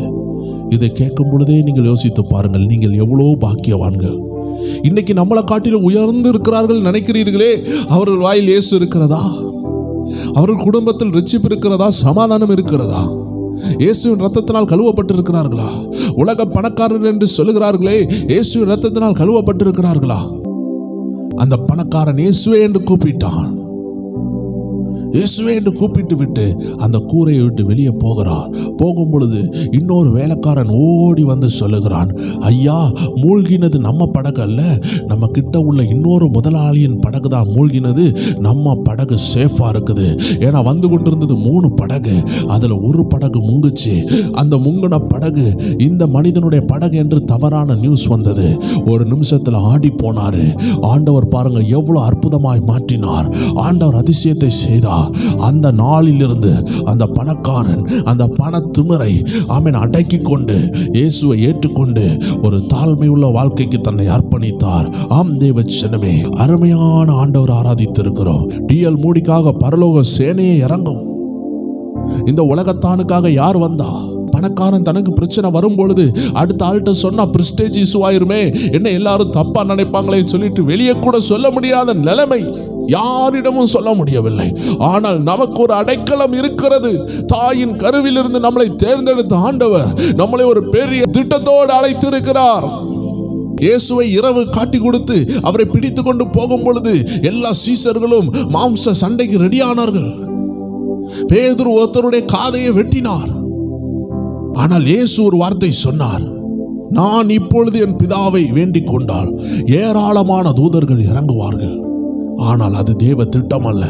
இதை கேட்கும் பொழுதே நீங்கள் யோசித்து பாருங்கள், நீங்கள் எவ்வளோ பாக்கியவான்கள். இன்னைக்கு நம்மளை காட்டிலும் உயர்ந்து இருக்கிறார்கள் நினைக்கிறீர்களே, அவர்கள் வாயில் இயேசு இருக்கிறதா? அவர்கள் குடும்பத்தில் ரட்சிப்பு இருக்கிறதா? சமாதானம் இருக்கிறதா? இயேசுவின் ரத்தத்தினால் கழுவப்பட்டிருக்கிறார்களா? உலக பணக்காரர் என்று சொல்லுகிறார்களே, இயேசுவின் ரத்தத்தினால் கழுவப்பட்டிருக்கிறார்களா? அந்த பணக்காரன் இயேசுவே என்று கூப்பிட்டான். இயேசுவே என்று கூப்பிட்டு விட்டு அந்த கூரையை விட்டு வெளியே போகிறார். போகும் பொழுது இன்னொரு வேலைக்காரன் ஓடி வந்து சொல்லுகிறான், ஐயா, மூழ்கினது நம்ம படகு அல்ல, நம்ம கிட்ட உள்ள இன்னொரு முதலாளியின் படகு தான் மூழ்கினது. நம்ம படகு சேஃபா இருக்குது. ஏன்னா வந்து கொண்டிருந்தது 3 படகு, அதுல ஒரு படகு முங்குச்சு. அந்த முங்கின படகு இந்த மனிதனுடைய படகு என்று தவறான நியூஸ் வந்தது. ஒரு நிமிஷத்துல ஆடி போனாரு. ஆண்டவர் பாருங்க எவ்வளவு அற்புதமாய் மாற்றினார். ஆண்டவர் அதிசயத்தை செய்தார். அந்த நாளிலிருந்து அந்த பணக்காரன் அந்த பண திமிரை அடக்கி கொண்டு இயேசுவை ஏற்றுக்கொண்டு ஒரு தாழ்மையுள்ள வாழ்க்கைக்கு தன்னை அர்ப்பணித்தார். ஆம் தேவச்சனமே, அருமையான ஆண்டவர் ஆராதித்திருக்கிறோம். டிஎல் மூடிக்காக பரலோக சேனையை இறங்கும். இந்த உலகத்தானுக்காக யார் வந்தா? பணக்காரன் தனக்கு பிரச்சனை வரும் பொழுது அடுத்த ஆள்கிட்ட சொன்னா பிரிஸ்டேஜ் இஷ்யூ ஆயிருமே, என்ன எல்லாரும் தப்பா நினைப்பாங்களே சொல்லிட்டு வெளியே கூட சொல்ல முடியாத நிலைமை, யாரிடமும் சொல்ல முடியவில்லை. ஆனால் நமக்கு ஒரு அடைக்கலம் இருக்கிறது. தாயின் கருவிலிருந்து நம்மளை தேர்ந்தெடுத்த ஆண்டவர் நம்மளை ஒரு பெரிய திட்டத்தோடு அழைத்திருக்கிறார். இயேசுவை இரவு காட்டி கொடுத்து அவரை பிடித்து கொண்டு போகும் பொழுது எல்லா சீசர்களும் மாம்ச சண்டைக்கு ரெடியானார்கள். பேதுரு ஒருத்தருடைய காதையை வெட்டினார். ஆனால் இயேசு ஒரு வார்த்தை சொன்னார், நான் இப்பொழுது என் பிதாவை வேண்டிக் கொண்டால் ஏராளமான தூதர்கள் இறங்குவார்கள். ஆனால் அது தேவ திட்டம் அல்ல.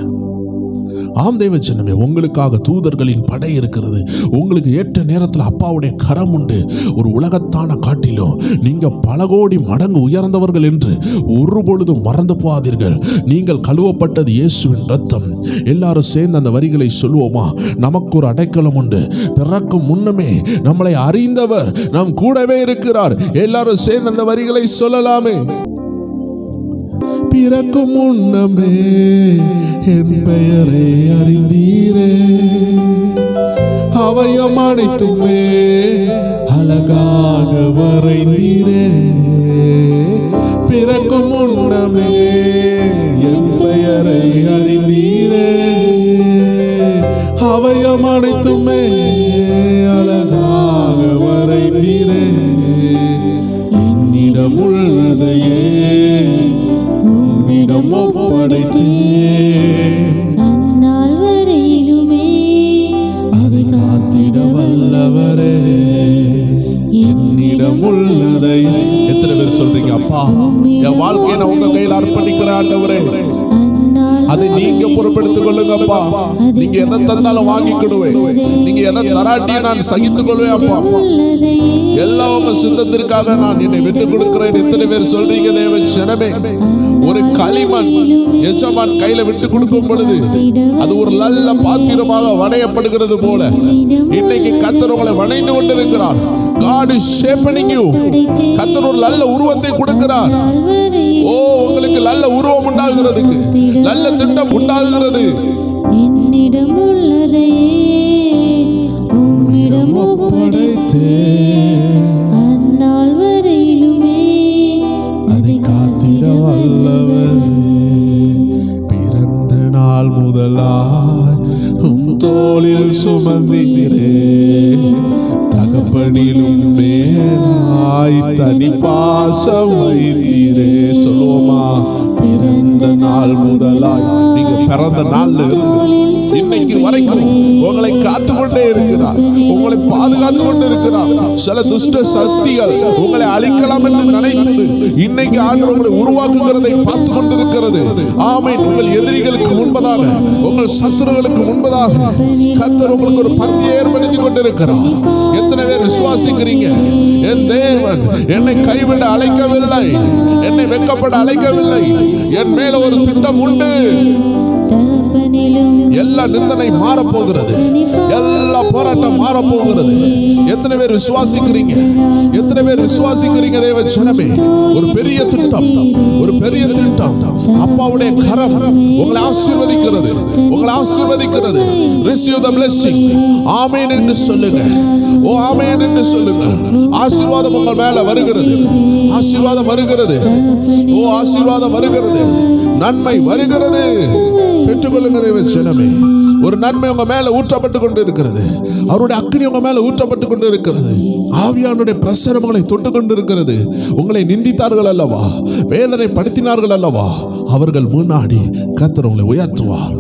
ஆம் தேவ ஜனமே, உங்களுக்காக தூதர்களின் படை இருக்கிறது. உங்களுக்கு ஏற்ற நேரத்தில் அப்பாவுடைய கரம் உண்டு. ஒரு உலகத்தான காட்டிலும் நீங்க பல கோடி மடங்கு உயர்ந்தவர்கள் என்று ஒரு பொழுதும் மறந்து போகாதீர்கள். நீங்கள் கழுவப்பட்டது இயேசுவின் ரத்தம். எல்லாரும் சேர்ந்து அந்த வரிகளை சொல்லுவோமா? நமக்கு ஒரு அடைக்கலம் உண்டு. பிறக்கும் முன்னமே நம்மளை அறிந்தவர் நம் கூடவே இருக்கிறார். எல்லாரும் சேர்ந்து அந்த வரிகளை சொல்லலாமே. பிறக்கும் முன்னமே என் பெயரை அறிந்தீரே, அவயம் அனைத்துமே அழகாக வரைந்தீரே. பிறக்கும் முன்னமே என் பெயரை அறிந்தீரே, அவயம் அனைத்துமே அழகாக வரைந்தீரே. என்னிடம் உள்ளதையே உம்மிடம் ஒப்படைத்தே, அந்நாள் வரையிலுமே அதை காத்திட வல்லவரே. என்னிடம் உள்ளதையே. எத்தனை பேர் சொல்றீங்க, அப்பா என் வாழ்க்கையை நான் உங்க கையில் அர்ப்பணிக்கிறேன் ஆண்டவரே, அதை நீங்க பொறுப்பெடுத்துக் கொள்ளுங்க அப்பா. நீங்க எதை தந்தாலும் வாங்கிக்கிடுவேன். நீங்க எதை தராட்டியும் நான் சகித்துக் கொள்வேன் அப்பா. எல்லாம் உங்க சித்தத்திற்காக நான் என்னை விட்டுக் கொடுக்கிறேன். எத்தனை பேர் சொல்றீங்க தேவ ஜனமே? ஒரு களிமண் எஜமான் கையில விட்டு கொடுக்கும் பொழுது அது ஒரு நல்ல பாத்திரமாக வணையப்படுகிறது போல இன்னைக்கு கர்த்தர் உங்களை வணைந்து கொண்டிருக்கிறார். God is shaping you. கர்த்தர் ஒரு நல்ல உருவத்தை கொடுக்கிறார். ஓ, உங்களுக்கு நல்ல உருவம் உண்டாகிறதுக்கு நல்ல திட்டம் உண்டாகிறது. என்னிடம் உள்ளதையே உம்மிடம் ஒப்படைத்தே, அந்நாள் வரையிலுமே அதை காத்திட வல்லவர். பிறந்த நாள் முதலாய் உம் தோளில் சுமந்தீரே, தகப்பனிலும் மேலாய் தனி பாசம் வைத்தீரே. சொல்லுவோமா? பிறந்த நாள் முதலாய். நீங்க பிறந்த நாள்ல இருந்து இன்னைக்கு வரைக்கும் உங்களை காத்து கொண்டே இருக்கிறார், உங்களை பாதுகாத்து கொண்டு இருக்கிறார். சில துஷ்ட சக்திகள் உங்களை அழிக்கலாம் என்று நினைத்தது இன்னைக்கு ஆண்டவர் உங்களை உருவாக்குகிறதை பார்த்து கொண்டிருக்கிறது. ஆமென். உங்கள் எதிரிகளுக்கு முன்பதாக, உங்கள் சத்துருகளுக்கு முன்பதாக கர்த்தர் உங்களுக்கு ஒரு பந்தியை ஏற்படுத்தி கொண்டிருக்கிறார். எத்தனை பேர் விசுவாசிக்கிறீங்க? என் தேவன் என்னை கைவிட அழைக்கவில்லை, என்னை வெட்கப்பட அழைக்கவில்லை. என் மேல ஒரு திட்டம் உண்டு. எல்லா நிந்தனை மாறப்போகிறது, எல்லா போராட்டம் மாறப்போகிறது. எத்தனை பேர் விசுவாசிக்கிறீங்க? எத்தனை பேர் விசுவாசிக்கிறீங்க தேவ ஜனமே? ஒரு பெரிய திட்டம், ஒரு பெரிய திட்டம். அப்பாவுடைய கரம் உங்களை ஆசீர்வதிக்கிறது, உங்களை ஆசீர்வதிக்கிறது. Receive the blessing. ஆமென் என்று சொல்லுங்க. ஓ ஆமென் என்று சொல்லுங்க. ஆசீர்வாதம் உங்கள் மேல வருகிறது, ஆசீர்வாதம் வருகிறது. ஓ ஆசீர்வாதம் வருகிறது, நன்மை வருகிறது. பெற்றுக்கொள்ளுங்க தேவ ஜனமே. ஒரு நன்மை உங்க மேல ஊற்றப்பட்டு கொண்டு இருக்கிறது. அவருடைய அக்கினி உங்க மேல ஊற்றப்பட்டு கொண்டு இருக்கிறது. ஆவியானுடைய பிரசனம் உங்களை தொட்டு கொண்டு இருக்கிறது. உங்களை நிந்தித்தார்கள் அல்லவா, வேதனை படுத்தினார்கள் அல்லவா, அவர்கள் முன்னாடி கர்த்தர் உங்களை உயர்த்துவார்.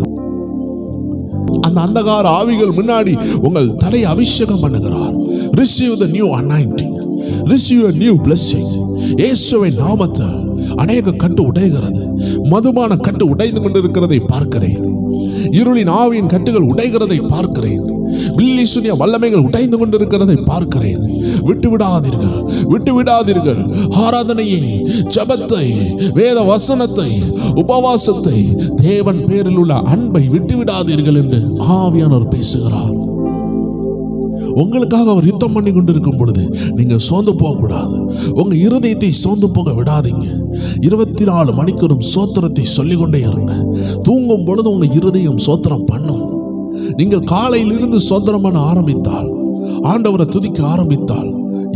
அந்த அந்தகார ஆவிகள் முன்னாடி உங்கள் தலையை அபிஷேகம் பண்ணுகிறார். Receive the new anointing. Receive a new blessing. இயேசுவின் நாமத்தில் அநேக கட்டு உடைகிறது. மதுபான கட்டு உடைந்து கொண்டிருக்கிறதை பார்க்கிறேன். இருளின் ஆவியின் கட்டுகள் உடைகிறதை பார்க்கிறேன். வில்லி சுனிய வல்லமைகள் உடைந்து கொண்டிருக்கிறதை பார்க்கிறேன். விட்டுவிடாதீர்கள், விட்டுவிடாதீர்கள். ஆராதனையை, ஜபத்தை, வேத வசனத்தை, உபவாசத்தை, தேவன் பேரில் உள்ள அன்பை விட்டுவிடாதீர்கள் என்று ஆவியானவர் பேசுகிறார். உங்களுக்காக அவர் யுத்தம் பண்ணி கொண்டிருக்கும் பொழுது நீங்க சோர்ந்து போக கூடாது. உங்க இருதயத்தை சோர்ந்து போக விடாதீங்க. 24 மணிக்கூறும் சோத்திரத்தை சொல்லிக்கொண்டே இருங்க. தூங்கும் பொழுது உங்க இருதயம் சோத்திரம் பண்ணும். நீங்கள் காலையிலிருந்து சோத்திரம் பண்ண ஆரம்பித்தால், ஆண்டவரை துதிக்க ஆரம்பித்தால்,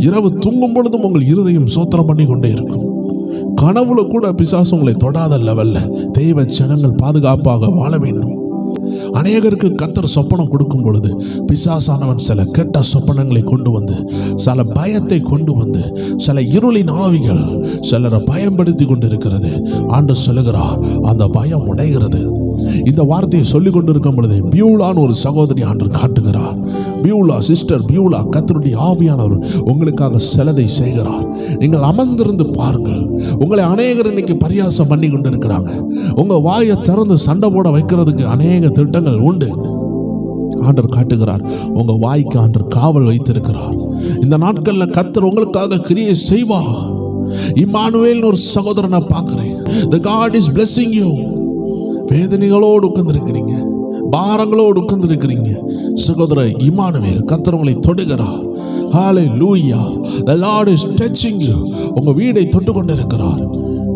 இரவு தூங்கும் பொழுதும் உங்கள் இருதயம் சோத்திரம் பண்ணி கொண்டே இருக்கும். கனவுல கூட பிசாசு உங்களை தொடாத லெவல்ல தெய்வ ஜனங்கள் பாதுகாப்பாக வாழ வேண்டும். அநேகருக்கு கர்த்தர் சொப்பனம் கொடுக்கும் பொழுது பிசாசானவன் சில கெட்ட சொப்பனங்களை கொண்டு வந்து, சில பயத்தை கொண்டு வந்து, சில இருளின் ஆவிகள் சிலரை பயன்படுத்தி கொண்டிருக்கிறது. ஆண்டவர் சொல்லுகிறார், அந்த பயம் உடைகிறது. இந்த வார்த்தையை சொல்லிக் கொண்டிருக்கும் பொழுது பியூலான்னு ஒரு சகோதரி ஆண்டவர் காட்டுகிறார். பியூலா, சிஸ்டர் பியூலா, கர்த்தருடைய ஆவியானவர் உங்களுக்காக சிலதை செய்கிறார். நீங்கள் அமர்ந்திருந்து பாருங்கள். உங்களை அநேகர் இன்னைக்கு பரியாசம் பண்ணி கொண்டிருக்கிறாங்க. உங்க வாயை திறந்து சண்டை போட வைக்கிறதுக்கு அநேக திட்டங்கள் திட்டங்கள் உண்டு. ஆண்டவர் காட்டுகிறார், உங்க வாய்க்கு ஆண்டவர் காவல் வைத்திருக்கிறார். இந்த நாட்கள்ல கர்த்தர் உங்களுக்காக கிரியை செய்வார். இம்மானுவேல்னு ஒரு சகோதரனை பார்க்கிறேன். The God is blessing you. வேதனைகளோடு உட்கார்ந்திருக்கிறீங்க, பாரங்களோடு உட்கார்ந்திருக்கிறீங்க. சகோதர இம்மானுவேல் கர்த்தர் உங்களை தொடுகிறார். ஹalleluya. The Lord is touching you. உங்க வீடை தொட்டு கொண்டிருக்கிறார்.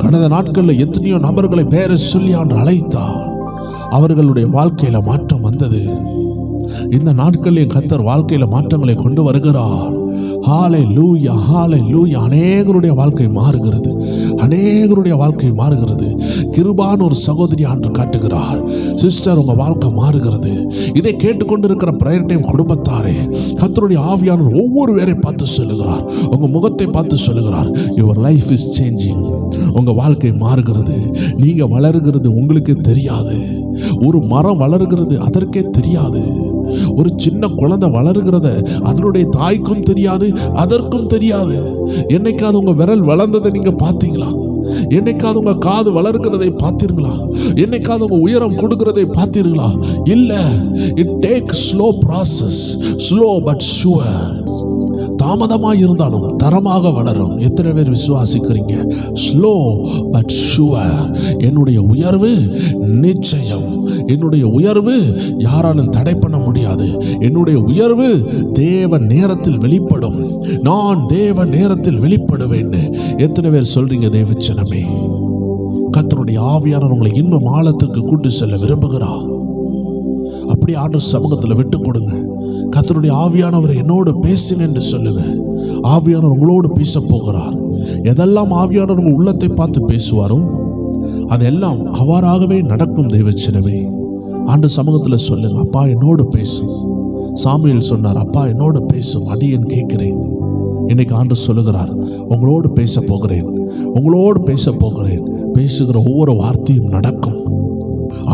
கடந்த நாட்களில் எத்தனையோ நபர்களை பேரை சொல்லி ஆண்டு அழைத்தார். அவர்களுடைய வாழ்க்கையில மாற்றம் வந்தது. இந்த நாட்களில் கர்த்தர் வாழ்க்கையில மாற்றங்களை கொண்டு வருகிறார். ஹalleluya, ஹalleluya. அநேகருடைய வாழ்க்கை மாறுகிறது, அநேகருடைய வாழ்க்கை மாறுகிறது. கிருபான் ஒரு சகோதரி ஆண்டு காட்டுகிறார். சிஸ்டர், உங்க வாழ்க்கை மாறுகிறது. இதை கேட்டுக்கொண்டிருக்கிற பிரேயர் டைம் குடும்பத்தாரே, கர்த்தருடைய ஆவியானவர் ஒவ்வொரு பேரை பார்த்து சொல்லுகிறார், உங்க முகத்தை பார்த்து சொல்லுகிறார், யுவர் லைஃப் இஸ் சேஞ்சிங். உங்க வாழ்க்கை மாறுகிறது. நீங்க வளருகிறது உங்களுக்கு தெரியாது. ஒரு மரம் வளருகிறது அதற்கே தெரியாது. ஒரு சின்ன குழந்தை வளருகிறத அதனுடைய தாய்க்கும் தெரியாது, அதற்கும் தெரியாது. என்னைக்காவது உங்க விரல் வளர்ந்ததை நீங்க பார்த்தீங்களா? என்னைக்காவது உங்க காது வளர்க்கிறதை பார்த்தீர்களா? என்னைக்காவது உங்க உயரம் கொடுக்கிறதை பார்த்தீர்களா? இல்ல. It take slow process, slow but sure. தாமதமாக இருந்தாலும் தரமாக வளரும். எத்தனை பேர் விசுவாசிக்கிறீங்க? Slow but sure. என்னுடைய உயர்வு நிச்சயம். என்னுடைய உயர்வு யாராலும் தடை பண்ண முடியாது. என்னுடைய உயர்வு தேவ நேரத்தில் வெளிப்படும். நான் தேவ நேரத்தில் வெளிப்படுவேன். எத்தனை பேர் சொல்றீங்க? தேவச்சனமே, கர்த்தருடைய ஆவியானவர் உங்களை இன்னும் ஆழத்துக்கு கூட்டி செல்ல விரும்புகிறார். அப்படி ஆண்டவர் சமூகத்தில் விட்டு கொடுங்க. கர்த்தருடைய ஆவியானவர் என்னோடு பேசுங்க என்று சொல்லுங்க. ஆவியானவர் உங்களோடு பேச போகிறார். எதெல்லாம் ஆவியானவர் உங்கள் உள்ளத்தை பார்த்து பேசுவாரோ அதெல்லாம் அவ்வாறாகவே நடக்கும். தெய்வச்சனமே, ஆண்டு சமூகத்தில் சொல்லுங்க, அப்பா என்னோடு பேசும். சாமுவேல் சொன்னார், அப்பா என்னோடு பேசும், அடியேன் கேட்கிறேன். இன்னைக்கு ஆண்டு சொல்லுகிறார், உங்களோடு பேச போகிறேன், உங்களோடு பேச போகிறேன். பேசுகிற ஒவ்வொரு வார்த்தையும் நடக்கும்.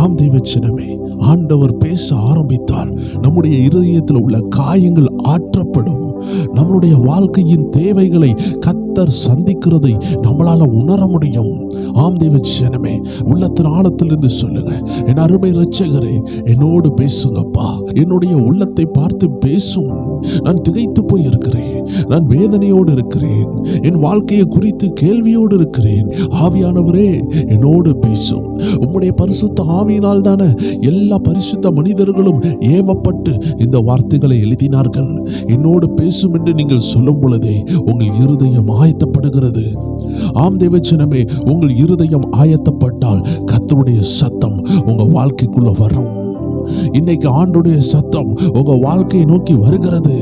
ஆம் தெய்வச்சனமே, ஆண்டவர் பேச ஆரம்பித்தால் நம்முடைய இருதயத்தில் உள்ள காயங்கள் ஆற்றப்படும். நம்முடைய வாழ்க்கையின் தேவைகளை கர்த்தர் சந்திக்கிறதை நம்மளால உணர முடியும். ஆம் தெய்வச்சனமே, உள்ளத்தின் ஆழத்திலிருந்து சொல்லுங்க, என் அருமை இரட்சகரே என்னோடு பேசுங்கப்பா. என்னுடைய உள்ளத்தை பார்த்து பேசும். நான் திகைத்து போய் இருக்கிறேன், நான் வேதனையோடு இருக்கிறேன், என் வாழ்க்கையை குறித்து கேள்வியோடு இருக்கிறேன். ஆவியானவரே என்னோடு பேசும். உம்முடைய பரிசுத்த ஆவியினால் தானே எல்லா பரிசுத்த மனிதர்களும் ஏவப்பட்டு இந்த வார்த்தைகளை எழுதினார்கள். என்னோடு பேசும் என்று நீங்கள் சொல்லும் பொழுதே உங்கள் இருதயம் ஆயத்தப்படுகிறது. ஆம் தேவச்சனமே, உங்கள் இருதயம் ஆயத்தப்பட்டால் கர்த்தருடைய சத்தம் உங்க வாழ்க்கைக்குள்ள வரும். இன்னைக்கு ஆண்டுடைய சத்தம் உங்க வாழ்க்கையை நோக்கி வருகிறது.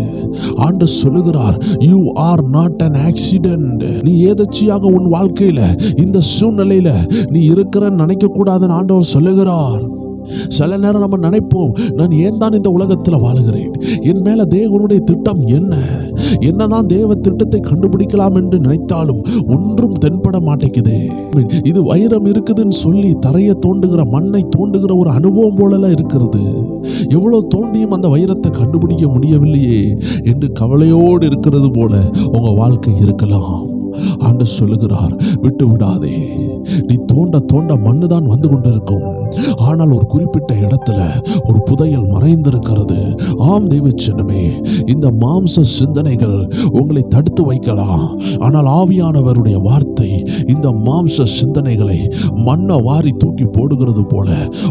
ஆண்டு சொல்லுகிறார், you are not an accident. நீ ஏதச்சியாக உன் வாழ்க்கையில இந்த சூழ்நிலையில நீ இருக்கிறன்னு நினைக்க கூடாதுன்னு ஆண்டவர் சொல்லுகிறார். சில நேரம் நம்ம நினைப்போம், நான் ஏன் தான் இந்த உலகத்தில் வாழுகிறேன்? என் மேல தேவனுடைய திட்டம் என்ன? என்னதான் தேவ திட்டத்தை கண்டுபிடிக்கலாம் என்று நினைத்தாலும் ஒன்றும் தென்பட மாட்டேங்குது. இது வைரம் இருக்குதுன்னு சொல்லி தரையை தோண்டுகிற, மண்ணை தோண்டுகிற ஒரு அனுபவம் போலலாம் இருக்கிறது. எவ்வளவு தோண்டியும் அந்த வைரத்தை கண்டுபிடிக்க முடியவில்லையே என்று கவலையோடு இருக்கிறது போல உங்க வாழ்க்கை இருக்கலாம். ஆண்டு சொல்லுகிறார், விட்டு விடாதே. நீ தோண்ட தோண்ட மண்ணு தான் வந்து கொண்டிருக்கும். ஆனால் ஒரு குறிப்பிட்ட இடத்துல ஒரு புதையல் மறைந்திருக்கிறது. ஆம் தெய்வச்சனமே, இந்த மாம்ச சிந்தனைகள் உங்களை தடுத்து வைக்கலாம். ஆனால் ஆவியானவருடைய வார்த்தை இந்த மாம்ச சிந்தனைகளை மண்ணை வாரி தூக்கி போடுகிறது போல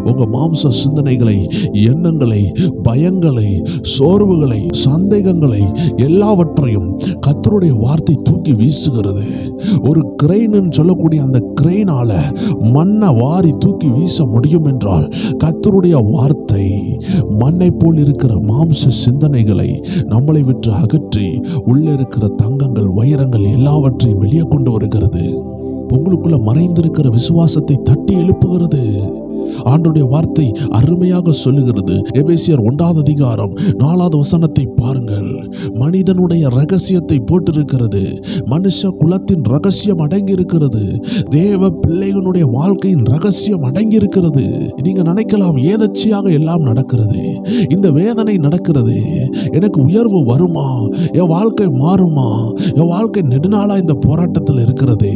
உங்க மாம்ச சிந்தனைகளை, எண்ணங்களை, பயங்களை, சோர்வுகளை, சந்தேகங்களை எல்லாவற்றையும் கர்த்தருடைய வார்த்தை தூக்கி வீசுகிறது. ஒரு கிரெயின் சொல்லக்கூடிய அந்த கிரெயினால மண்ணை வாரி தூக்கி வீச முடியும் என்றால் கர்த்தருடைய வார்த்தை மண்ணை போல் இருக்கிற மாம்ச சிந்தனைகளை நம்மளை விட்டு அகற்றி உள்ள இருக்கிற தங்கங்கள், வைரங்கள் எல்லாவற்றையும் வெளியே கொண்டு வருகிறது. உங்களுக்குள்ள மறைந்திருக்கிற விசுவாசத்தை தட்டி எழுப்புகிறது. ஆண்டவருடைய வார்த்தை அருமையாக சொல்லுகிறது. எபேசியர் 1:4 பாருங்கள். மனிதனுடைய ரகசியத்தை போட்டிருக்கிறது. மனுஷ குலத்தின் ரகசியம் அடங்கி இருக்கிறது. தேவ பிள்ளைகளுடைய வாழ்க்கையின் ரகசியம் அடங்கி இருக்கிறது. நீங்க நினைக்கலாம், ஏதச்சியாக எல்லாம் நடக்கிறது, இந்த வேதனை நடக்கிறது, எனக்கு உயர்வு வருமா, என் வாழ்க்கை மாறுமா, என் வாழ்க்கை நெடுநாளா இந்த போராட்டத்தில் இருக்கிறது,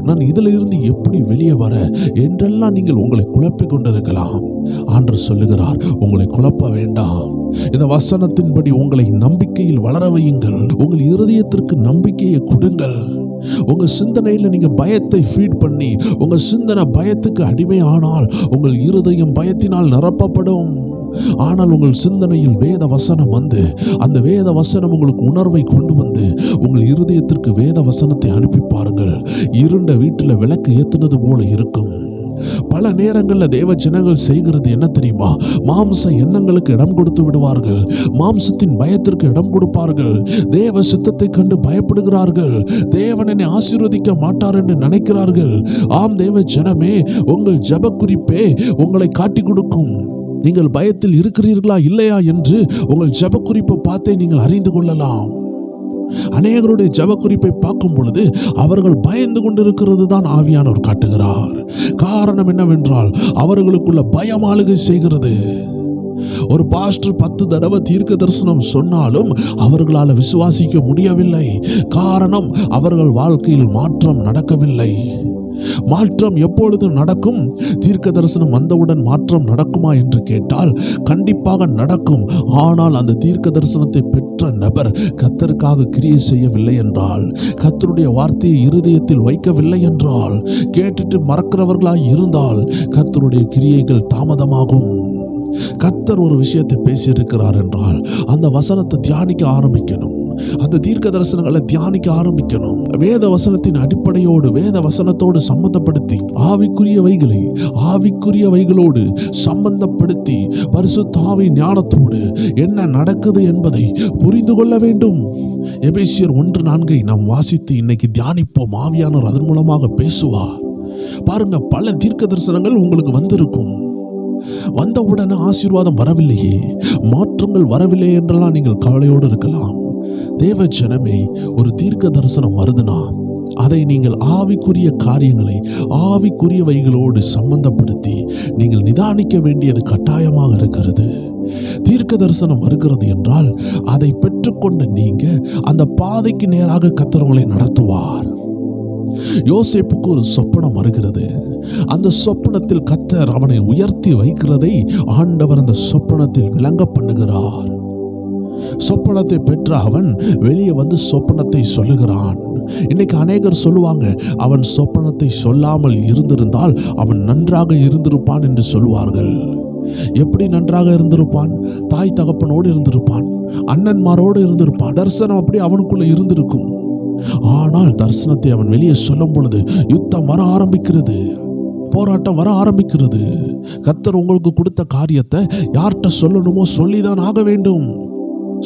நான் இதுல இருந்து எப்படி வெளியே வர என்றெல்லாம் நீங்கள் உங்களை குழப்பிக் கொண்டு கொண்டிருக்கலாம். ஆண்டவர் சொல்லுகிறார், உங்களை குழப்ப வேண்டாம். இந்த வசனத்தின்படி உங்களை நம்பிக்கையில் வளர வையுங்கள். உங்கள் இருதயத்திற்கு நம்பிக்கையை கொடுங்கள். உங்க சிந்தனையில நீங்க பயத்தை ஃபீட் பண்ணி உங்க சிந்தனை பயத்துக்கு அடிமையானால் உங்கள் இருதயம் பயத்தினால் நிரப்பப்படும். ஆனால் உங்கள் சிந்தனையில் வேத வசனம் வந்து அந்த வேத வசனம் உங்களுக்கு உணர்வை கொண்டு வந்து உங்கள் இருதயத்திற்கு வேத வசனத்தை அனுப்பி பாருங்கள். இருண்ட வீட்டில் விளக்கு ஏத்துனது போல இருக்கும். பல நேரங்களில் தேவ ஜனங்கள் செய்கிறது என்ன தெரியுமா? மாம்ச எண்ணங்களுக்கு இடம் கொடுத்து விடுவார்கள். மாம்சத்தின் பயத்திற்கு இடம் கொடுப்பார்கள். தேவ சித்தத்தை கண்டு பயப்படுகிறார்கள். தேவன் என்னை ஆசீர்வதிக்க மாட்டார் என்று நினைக்கிறார்கள். ஆம் தேவ ஜனமே, உங்கள் ஜெப குறிப்பே உங்களை காட்டி கொடுக்கும். நீங்கள் பயத்தில் இருக்கிறீர்களா இல்லையா என்று உங்கள் ஜெப குறிப்பை பார்த்தே நீங்கள் அறிந்து கொள்ளலாம். அநேகருடைய ஜெப குறிப்பை பார்க்கும் பொழுது அவர்கள் பயந்து கொண்டிருக்கிறது தான் ஆவியானவர் காட்டுகிறார். காரணம் என்னவென்றால் அவர்களுக்குள்ள பயம் ஆளுகை செய்கிறது. ஒரு பாஸ்டர் 10 தடவை தீர்க்க தரிசனம் சொன்னாலும் அவர்களால் விசுவாசிக்க முடியவில்லை. காரணம், அவர்கள் வாழ்க்கையில் மாற்றம் நடக்கவில்லை. மாற்றம் எப்பொழுது நடக்கும்? தீர்க்க தரிசனம் வந்தவுடன் மாற்றம் நடக்குமா என்று கேட்டால் கண்டிப்பாக நடக்கும். ஆனால் அந்த தீர்க்க தரிசனத்தை பெற்ற நபர் கர்த்தருக்காக கிரியை செய்யவில்லை என்றால், கர்த்தருடைய வார்த்தையை இருதயத்தில் வைக்கவில்லை என்றால், கேட்டுட்டு மறக்கிறவர்களாய் இருந்தால் கர்த்தருடைய கிரியைகள் தாமதமாகும். கர்த்தர் ஒரு விஷயத்தை பேசியிருக்கிறார் என்றால் அந்த வசனத்தை தியானிக்க ஆரம்பிக்கணும். அந்த தீர்க்க தரிசனங்களை தியானிக்க ஆரம்பிக்கணும். வேத வசனத்தின் அடிப்படையோடு வேத வசனத்தோடு சம்பந்தப்படுத்தி ஆவிக்குரியவைகளோடு சம்பந்தப்படுத்தி பரிசுத்த ஆவி ஞானத்தோடு என்ன நடக்குது என்பதை புரிந்து கொள்ள வேண்டும். எபேசியர் 1:4 நாம் வாசித்து இன்னைக்கு தியானிப்போம். ஆவியானவர் அதன் மூலமாக பேசுவார். பாருங்க, பல தீர்க்க தரிசனங்கள் உங்களுக்கு வந்திருக்கும். வந்தவுடனே ஆசீர்வாதம் வரவில்லையே, மாற்றங்கள் வரவில்லை என்றெல்லாம் நீங்கள் கவலையோடு இருக்கலாம். தேவ ஜனமே, ஒரு தீர்க்க தரிசனம் வருதுன்னா அதை நீங்கள் ஆவிக்குரிய காரியங்களை ஆவிக்குரியவைகளோடு சம்பந்தப்படுத்தி நீங்கள் நிதானிக்க வேண்டியது கட்டாயமாக இருக்கிறது. தீர்க்க தரிசனம் வருகிறது என்றால் அதை பெற்றுக்கொண்டு நீங்க அந்த பாதைக்கு நேராக கர்த்தர் உங்களை நடத்துவார். யோசேப்புக்கு ஒரு சொப்பனம் வருகிறது. அந்த சொப்பனத்தில் கர்த்தர் அவனை உயர்த்தி வைக்கிறதை ஆண்டவர் அந்த சொப்பனத்தில் விளங்க பண்ணுகிறார். சொப்பனத்தை பெற்ற அவன் வெளியே வந்து சொப்பனத்தை சொல்லுகிறான். இன்னைக்கு அநேகர் சொல்லுவாங்க, அவன் சொப்பனத்தை சொல்லாமல் இருந்திருந்தால் அவன் நன்றாக இருந்திருப்பான் என்று சொல்லுவார்கள். எப்படி நன்றாக இருந்திருப்பான்? தாய் தகப்பனோடு இருந்திருப்பான், அண்ணன்மாரோடு இருந்திருப்பான். தரிசனம் அப்படி அவனுக்குள்ள இருந்திருக்கும். ஆனால் தரிசனத்தை அவன் வெளியே சொல்லும் பொழுது யுத்தம் வர ஆரம்பிக்கிறது, போராட்டம் வர ஆரம்பிக்கிறது. கர்த்தர் உங்களுக்கு கொடுத்த காரியத்தை யார்கிட்ட சொல்லணுமோ சொல்லிதான் ஆக வேண்டும்.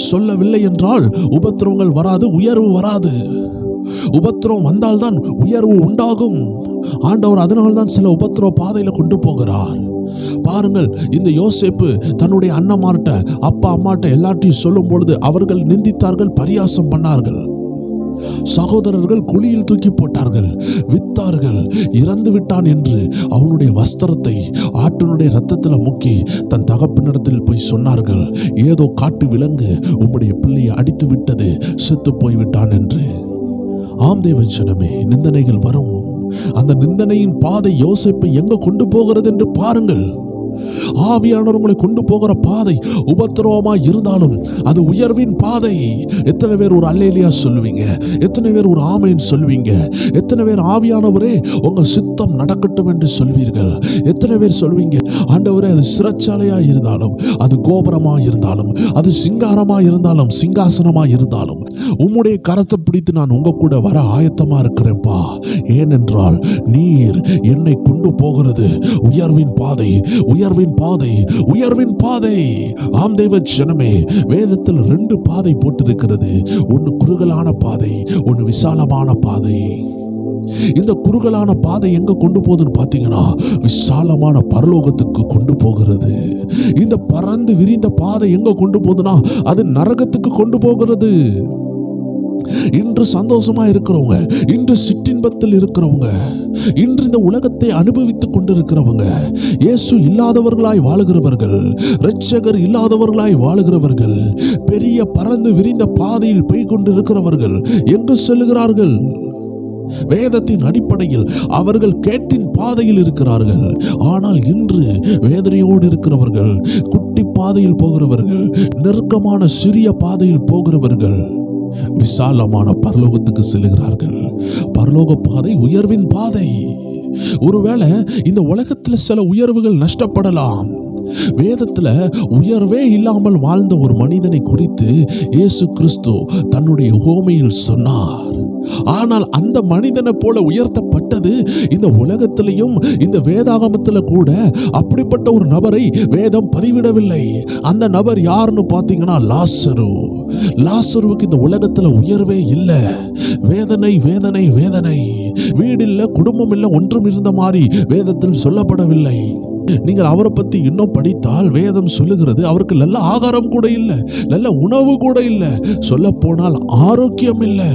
சொல்லவில்லை என்றால் உபத்திரவங்கள் வராது, உயர்வு வராது. உபத்திரவம் வந்தால்தான் உயர்வு உண்டாகும். ஆண்டவர் அதனால்தான் சில உபத்திரவ பாதையில கொண்டு போகிறார். பாருங்கள், இந்த யோசேப்பு தன்னுடைய அண்ணன்மார்ட்ட அப்பா அம்மாட்ட எல்லாத்தையும் சொல்லும் பொழுது அவர்கள் நிந்தித்தார்கள், பரியாசம் பண்ணார்கள். சகோதரர்கள் குழியில் தூக்கி போட்டார்கள், வித்தார்கள். இறந்து விட்டான் என்று அவனுடைய வஸ்திரத்தை ஆட்டினுடைய இரத்தத்தில் முக்கி தன் தகப்பனிடத்தில் போய் சொன்னார்கள், ஏதோ காட்டு விலங்கு உம்முடைய பிள்ளையை அடித்து விட்டது, செத்து போய்விட்டான் என்று. ஆம் தேவ ஜனமே, நிந்தனைகள் வரும். அந்த நிந்தனையின் பாதை யோசேப்பை எங்க கொண்டு போகிறது என்று பாருங்கள். ஆவியானவர் உங்களை கொண்டு போகிற பாதை உபத்திரவமாய் இருந்தாலும் அது உயர்வின் பாதை. எத்தனை பேர் ஒரு அல்லேலியா சொல்லுவீங்க? எத்தனை பேர் ஒரு ஆமென் சொல்லுவீங்க? எத்தனை பேர் ஆவியானவரே உங்க சித்தம் நடக்கட்டும் என்று சொல்வீர்கள்? எத்தனை பேர் சொல்வீங்க, ஆண்டவரே அது சிறைச்சாலையா இருந்தாலும், அது கோபுரமா இருந்தாலும், அது சிங்காரமா இருந்தாலும், சிங்காசனமா இருந்தாலும் உம்முடைய கரத்தை பிடித்து நான் உங்க கூட வர ஆயத்தமா இருக்கிறேன்ப்பா. ஏனென்றால் நீர் என்னை கொண்டு போகிறது உயர்வின் பாதை, உயர்வின் பாதை, உயர்வின் பாதை. ஆம் தேவ ஜனமே, வேதத்தில் 2 பாதை போட்டிருக்கிறது. ஒன்று குறுகலான பாதை, ஒன்று விசாலமான பாதை. இந்த குறுகலான பாதை எங்க கொண்டு போகுதுன்னு பார்த்தீங்கன்னா விசாலமான பரலோகத்துக்கு கொண்டு போகிறது. இந்த பறந்து விரிந்த பாதை எங்க கொண்டு போகுதுன்னா அது நரகத்துக்கு கொண்டு போகிறது. இன்று சந்தோஷமா இருக்கிறவங்க, இன்று சிற்றின்பத்தில் இருக்கிறவங்க, இன்று இந்த உலகத்தை அனுபவித்துக் கொண்டிருக்கிறவங்க, இயேசு இல்லாதவர்களாய் வாழுகிறவர்கள், இரட்சகர் இல்லாதவர்களாய் வாழுகிறவர்கள், பெரிய பறந்து விரிந்த பாதையில் போய் கொண்டிருக்கிறவர்கள் எங்கு செல்லுகிறார்கள்? வேதத்தின் அடிப்படையில் அவர்கள் கேட்டின் பாதையில் இருக்கிறார்கள். ஆனால் இன்று வேதனையோடு இருக்கிறவர்கள், குட்டி பாதையில் போகிறவர்கள், நெருக்கமான சிறிய பாதையில் போகிறவர்கள் விசாலமான பரலோகத்துக்கு செல்கிறார்கள். பரலோக பாதை உயர்வின் பாதை. ஒருவேளை இந்த உலகத்தில் சில உயர்வுகள் நஷ்டப்படலாம். வேதத்துல உயர்வே இல்லாமல் வாழ்ந்த ஒரு மனிதனை குறித்து இயேசு கிறிஸ்து தன்னுடைய உவமையில் சொன்னார். ஆனால் அந்த மனிதனை போல உயர்த்தப்பட்டது இந்த உலகத்திலையும் இந்த வேதாகமத்தில் கூட அப்படிப்பட்ட ஒரு நபரை வேதம் பதிவிடவில்லை. அந்த நபர் யாருன்னு பார்த்தீங்கன்னா லாசரு. லாசருவுக்கு இந்த உலகத்தில் உயர்வே இல்லை. வேதனை வேதனை வேதனை. வீடு இல்லை, குடும்பம் இல்லை, ஒன்றும் இருந்த மாதிரி வேதத்தில் சொல்லப்படவில்லை. நீங்கள் அவரை பத்தி இன்னும் படித்தால் வேதம் சொல்லுகிறது அவருக்கு நல்ல ஆகாரம் கூட இல்லை, நல்ல உணவு கூட இல்லை, சொல்ல போனால் ஆரோக்கியம் இல்லை.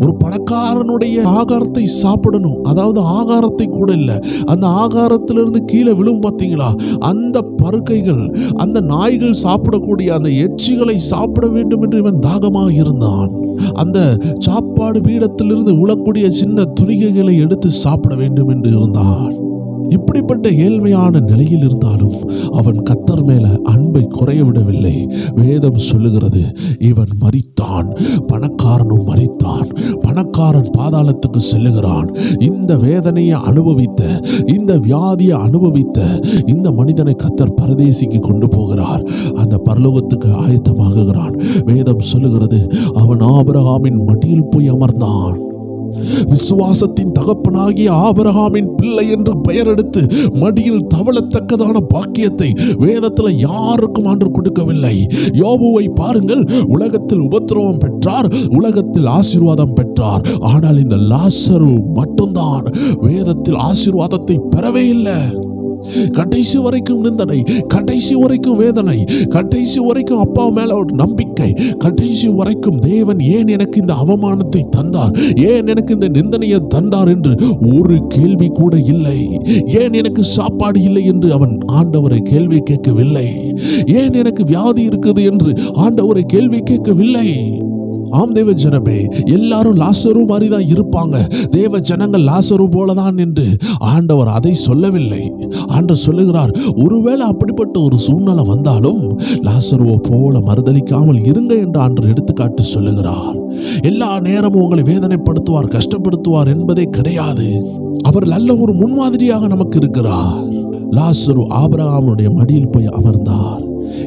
ஒரு பணக்காரனுடைய ஆகாரத்தை சாப்பிடணும், அதாவது ஆகாரத்தை கூட இல்லை. அந்த ஆகாரத்திலிருந்து கீழே விழும் பார்த்தீங்களா, அந்த பருக்கைகள், அந்த நாய்கள் சாப்பிடக்கூடிய அந்த எச்சிகளை சாப்பிட வேண்டும் என்று இவன் தாகமாக இருந்தான். அந்த சாப்பாடு பீடத்திலிருந்து உழக்கூடிய சின்ன துணிகைகளை எடுத்து சாப்பிட வேண்டும் என்று இருந்தான். இப்படிப்பட்ட ஏழ்மையான நிலையில் இருந்தாலும் அவன் கர்த்தர் மேல அன்பை குறைய விடவில்லை. வேதம் சொல்லுகிறது இவன் மரித்தான், பணக்காரனும் மரித்தான். பணக்காரன் பாதாளத்துக்கு செல்லுகிறான். இந்த வேதனையை அனுபவித்த, இந்த வியாதியை அனுபவித்த இந்த மனிதனை கர்த்தர் பரதேசிக்கு கொண்டு போகிறார். அந்த பரலோகத்துக்கு ஆயத்தமாகுகிறான். வேதம் சொல்லுகிறது அவன் ஆபிரகாமின் மடியில் போய் அமர்ந்தான். விசுவாசத்தின் தகப்பனாகிய ஆபிரகாமின் பிள்ளை என்று பெயர் எடுத்து மடியில் தவளத்தக்கதான பாக்கியத்தை வேதத்தில் யாருக்கும் ஆண்டு கொடுக்கவில்லை. யோபுவை பாருங்கள், உலகத்தில் உபத்திரவம் பெற்றார், உலகத்தில் ஆசீர்வாதம் பெற்றார். ஆனால் இந்த லாசரு மட்டும்தான் வேதத்தில் ஆசீர்வாதத்தை பெறவே இல்லை. கடைசி வரைக்கும் நிந்தனை, கடைசி வரைக்கும் வேதனை, கடைசி வரைக்கும் அப்பா மேல ஒரு நம்பிக்கை, கடைசி வரைக்கும் தேவன் ஏன் எனக்கு இந்த அவமானத்தை தந்தார், ஏன் எனக்கு இந்த நிந்தனையை தந்தார் என்று ஒரு கேள்வி கூட இல்லை. ஏன் எனக்கு சாப்பாடு இல்லை என்று அவன் ஆண்டவரை கேள்வி கேட்கவில்லை. ஏன் எனக்கு வியாதி இருக்குது என்று ஆண்டவரை கேள்வி கேட்கவில்லை. ஆம் தேவ ஜனமே, எல்லாரும் லாசரு மாதிரி தான் இருப்பாங்க, தேவ ஜனங்கள் லாசரு போலதான் என்று ஆண்டவர் அதை சொல்லவில்லை. ஆண்டவர் சொல்லுகிறார், ஒருவேளை அப்படிப்பட்ட ஒரு சூழ்நிலை வந்தாலும் லாசருவை போல மறுதலிக்காமல் இருங்க என்று ஆண்டவர் எடுத்துக்காட்டு சொல்லுகிறார். எல்லா நேரமும் உங்களை வேதனைப்படுத்துவார், கஷ்டப்படுத்துவார் என்பதே கிடையாது. அவர் நல்ல ஒரு முன்மாதிரியாக நமக்கு இருக்கிறார். லாசரு ஆபிரகாமுடைய மடியில் போய் அமர்ந்தார்.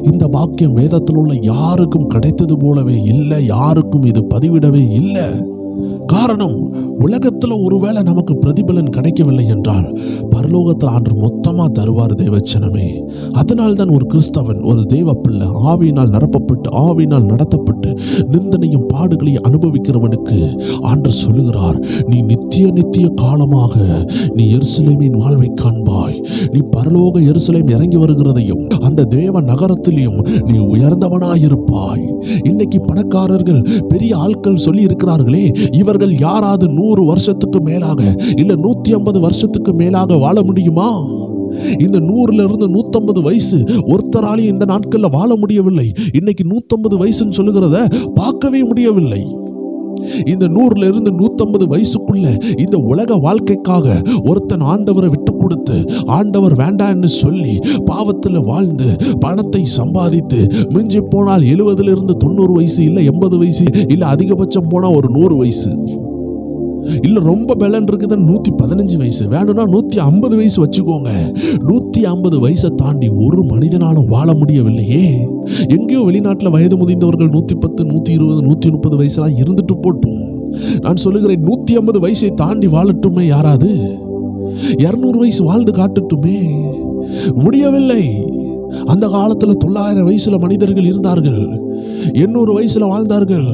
இந்த பாக்கியம் வேதத்தில் உள்ள யாருக்கும் கிடைத்தது போலவே இல்லை, யாருக்கும் இது பதிவிடவே இல்லை. காரணம், உலகத்தில் ஒருவேளை நமக்கு பிரதிபலன் கிடைக்கவில்லை என்றால் பரலோகத்தில் ஆண்டவர் மொத்தமா தருவார் தேவச்சனமே. அதனால் தான் ஒரு கிறிஸ்தவன், ஒரு தேவ பிள்ளை ஆவியினால் நிரப்பப்பட்டு ஆவியினால் நடத்தப்பட்டு நிந்தனையும் பாடுகளையும் அனுபவிக்கிறவனுக்கு ஆண்டவர் சொல்லுகிறார், நீ நித்திய நித்திய காலமாக நீ எருசலேமின் வாழ்வை காண்பாய். நீ பரலோக எருசலேம் இறங்கி வருகிறதையும் அந்த தேவ நகரத்திலையும் நீ உயர்ந்தவனாயிருப்பாய். இன்னைக்கு பணக்காரர்கள் பெரிய ஆட்கள் சொல்லி இருக்கிறார்களே, இவர்கள் யாராவது 100 வருஷத்துக்கு மேலாக இல்ல 150 வருஷத்துக்கு மேலாக வாழ முடியுமா? இந்த 100ல இருந்து 150 வயசு ஒருத்தராலையும் இந்த நாட்கள்ல வாழ முடியவில்லை. இன்னைக்கு 150 வயசுன்னு சொல்லுகிறத பார்க்கவே முடியவில்லை. இந்த 100ல இருந்து 150 வயசுக்குள்ள இந்த உலக வாழ்க்கைக்காக ஒருத்தன் ஆண்டவரை விட்டு கொடுத்து ஆண்டவர் வேண்டான்னு சொல்லி பாவத்தில் வாழ்ந்து பணத்தை சம்பாதித்து மிஞ்சி போனால் 70ல இருந்து 90 வயசு இல்ல 80 வயசு இல்ல அதிகபட்சம் போனா ஒரு 100 வயசு இல்ல ரொம்ப பலன் இருக்குது 115 வயசு வேணும்னா 150 வயசு வச்சுக்கோங்க. 150 வயசை தாண்டி ஒரு மனிதனாலும் வாழ முடியவில்லையே. எங்கேயோ வெளிநாட்டில் வயது முதிர்ந்தவர்கள் 110, 120, 130 வயசுலாம் இருந்துட்டு போட்டும். நான் சொல்லுகிறேன், 150 வயசை தாண்டி வாழட்டுமே யாராவது. 200 வயசு வாழ்ந்து காட்டட்டுமே. முடியவில்லை. அந்த காலத்தில் 900 வயசுல மனிதர்கள் இருந்தார்கள், 800 வயசுல வாழ்ந்தார்கள்,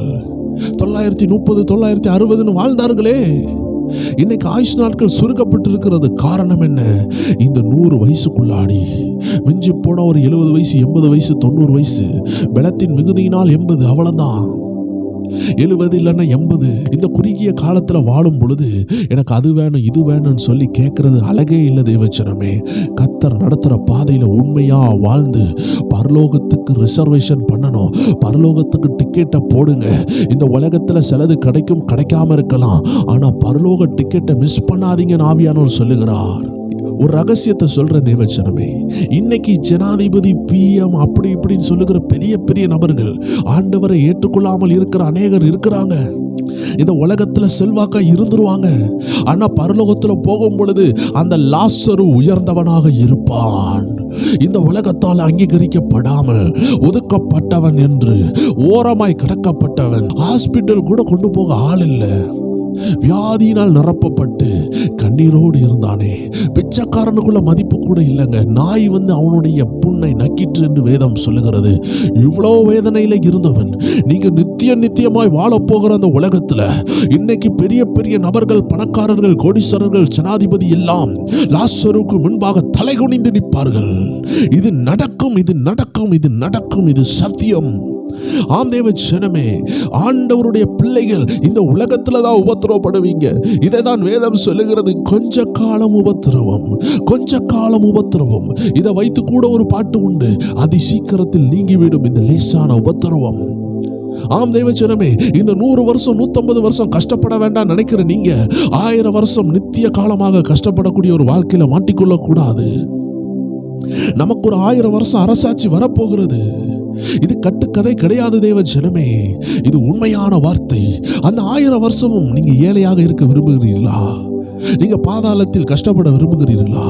930, 960 வாழ்ந்தார்களே. இன்னைக்கு ஆயுஷ் நாட்கள் சுருக்கப்பட்டிருக்கிறது. காரணம் என்ன? இந்த 100 வயசுக்குள்ளாடி மிஞ்சி போன ஒரு 70 வயசு, 80 வயசு, 90 வயசு, பலத்தின் மிகுதியினால் 80, அவ்வளவுதான். 70 இல்லைன்னா 80. இந்த குறுகிய காலத்துல வாழும் பொழுது எனக்கு அது வேணும் இது வேணும்னு சொல்லி கேட்கறது அழகே இல்லை தேவச்சனமே. கர்த்தர் நடத்துற பாதையில உண்மையா வாழ்ந்து பரலோகத்துக்கு ரிசர்வேஷன் பண்ணணும். பரலோகத்துக்கு டிக்கெட்டை போடுங்க. இந்த உலகத்துல சிலது கிடைக்கும், கிடைக்காம இருக்கலாம். ஆனா பரலோக டிக்கெட்டை மிஸ் பண்ணாதீங்கன்னு ஆவியானவர் சொல்லுகிறார். ஒரு ரகசியத்தை சொல்ற தேவச்சனமே, இன்னைக்கு ஜனாதிபதி, பிஎம் அப்படி இப்படின்னு சொல்லுகிற பெரிய பெரிய நபர்கள், ஆண்டவரை ஏற்றுக்கொள்ளாமல் இருக்கிற அநேகர் இருக்கிறாங்க. இந்த உலகத்துல செல்வாக்கா இருந்துருவாங்க. ஆனா பரலோகத்துல போகும் பொழுது அந்த லாசரு உயர்ந்தவனாக இருப்பான். இந்த உலகத்தால் அங்கீகரிக்கப்படாமல் ஒதுக்கப்பட்டவன் என்று ஓரமாய் கிடக்கப்பட்டவன், ஹாஸ்பிட்டல் கூட கொண்டு போக ஆள் இல்லை, வியாதியினால் நிரப்பப்பட்டு கண்ணீரோடு இருந்தானே. பிச்சைக்காரனுக்குள்ள மதிப்பு கூட இல்லைங்க. நாய் வந்து அவனுடைய புண்ணை நக்கிற்று என்று வேதம் சொல்லுகிறது. இவ்வளோ வேதனையில இருந்தவன் நீங்க நித்தியமாய் வாழப்போகிற அந்த உலகத்துல இன்னைக்கு பெரிய பெரிய நபர்கள், பணக்காரர்கள், கோடீஸ்வரர்கள், ஜனாதிபதி எல்லாம் லாசருக்கு முன்பாக தலைகுனிந்து நிற்பார்கள். இது நடக்கும், இது நடக்கும், இது நடக்கும், இது சத்தியம். ஆம் தேவ ஜனமே, ஆண்டவருடைய பிள்ளைகள் இந்த உலகத்துல தான் உபத்திரவப்படுவீங்க. இதை தான் வேதம் சொல்லுகிறது. கொஞ்ச காலம் உபத்திரவம், கொஞ்ச காலம் உபத்திரவம். இதை வைத்து கூட ஒரு பாட்டு உண்டு, அதி சீக்கிரத்தில் நீங்கிவிடும் இந்த லேசான உபத்திரவம். ஆம் தேவ ஜனமே, இந்த 100 வருஷம் 150 வருஷம் கஷ்டப்பட வேண்டாம் நினைக்கிற நீங்க 1000 வருஷம் நித்திய காலமாக கஷ்டப்படக்கூடிய ஒரு வாழ்க்கையில மாட்டிக்கொள்ள கூடாது. நமக்கு ஒரு 1000 வருஷம் அரசாட்சி வரப்போகிறது. இது கட்டுக்கதை கிடையாது தேவ ஜனமே, இது உண்மையான வார்த்தை. அந்த 1000 வருஷமும் நீங்க ஏழையாக இருக்க விரும்புகிறீர்களா? நீங்க பாதாளத்தில் கஷ்டப்பட விரும்புகிறீர்களா?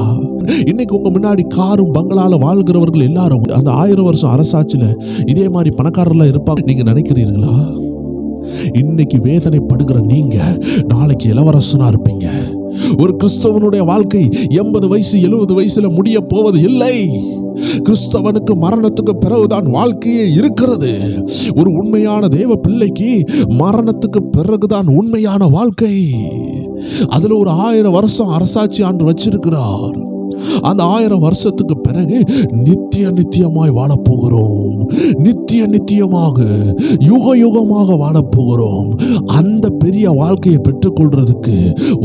இன்னைக்கு உங்க முன்னாடி காரும் பங்களால வாழ்கிறவர்கள் எல்லாரும் அந்த 1000 வருஷம் அரசாட்சியில இதே மாதிரி பணக்காரர்களா இருப்பாங்க நீங்க நினைக்கிறீர்களா? இன்னைக்கு வேதனைப்படுகிற நீங்க நாளைக்கு இளவரசனா இருப்பீங்க. ஒரு கிறிஸ்தவனுடைய வாழ்க்கை 80 வயசு 70 வயசுல முடிய போவது இல்லை. கிறிஸ்தவனுக்கு மரணத்துக்கு பிறகுதான் வாழ்க்கையே இருக்கிறது. ஒரு உண்மையான தேவ பிள்ளைக்கு மரணத்துக்கு பிறகுதான் உண்மையான வாழ்க்கை. அதுல ஒரு 1000 வருஷம் அரசாட்சி ஆண்டு வச்சிருக்கிறார். அந்த 1000 வருஷத்துக்கு பிறகு நித்தியமாய் வாழப்போகிறோம். நித்தியமாக யுகமாக வாழப்போகிறோம். அந்த பெரிய வாழ்க்கையை பெற்றுக்கொள்றதுக்கு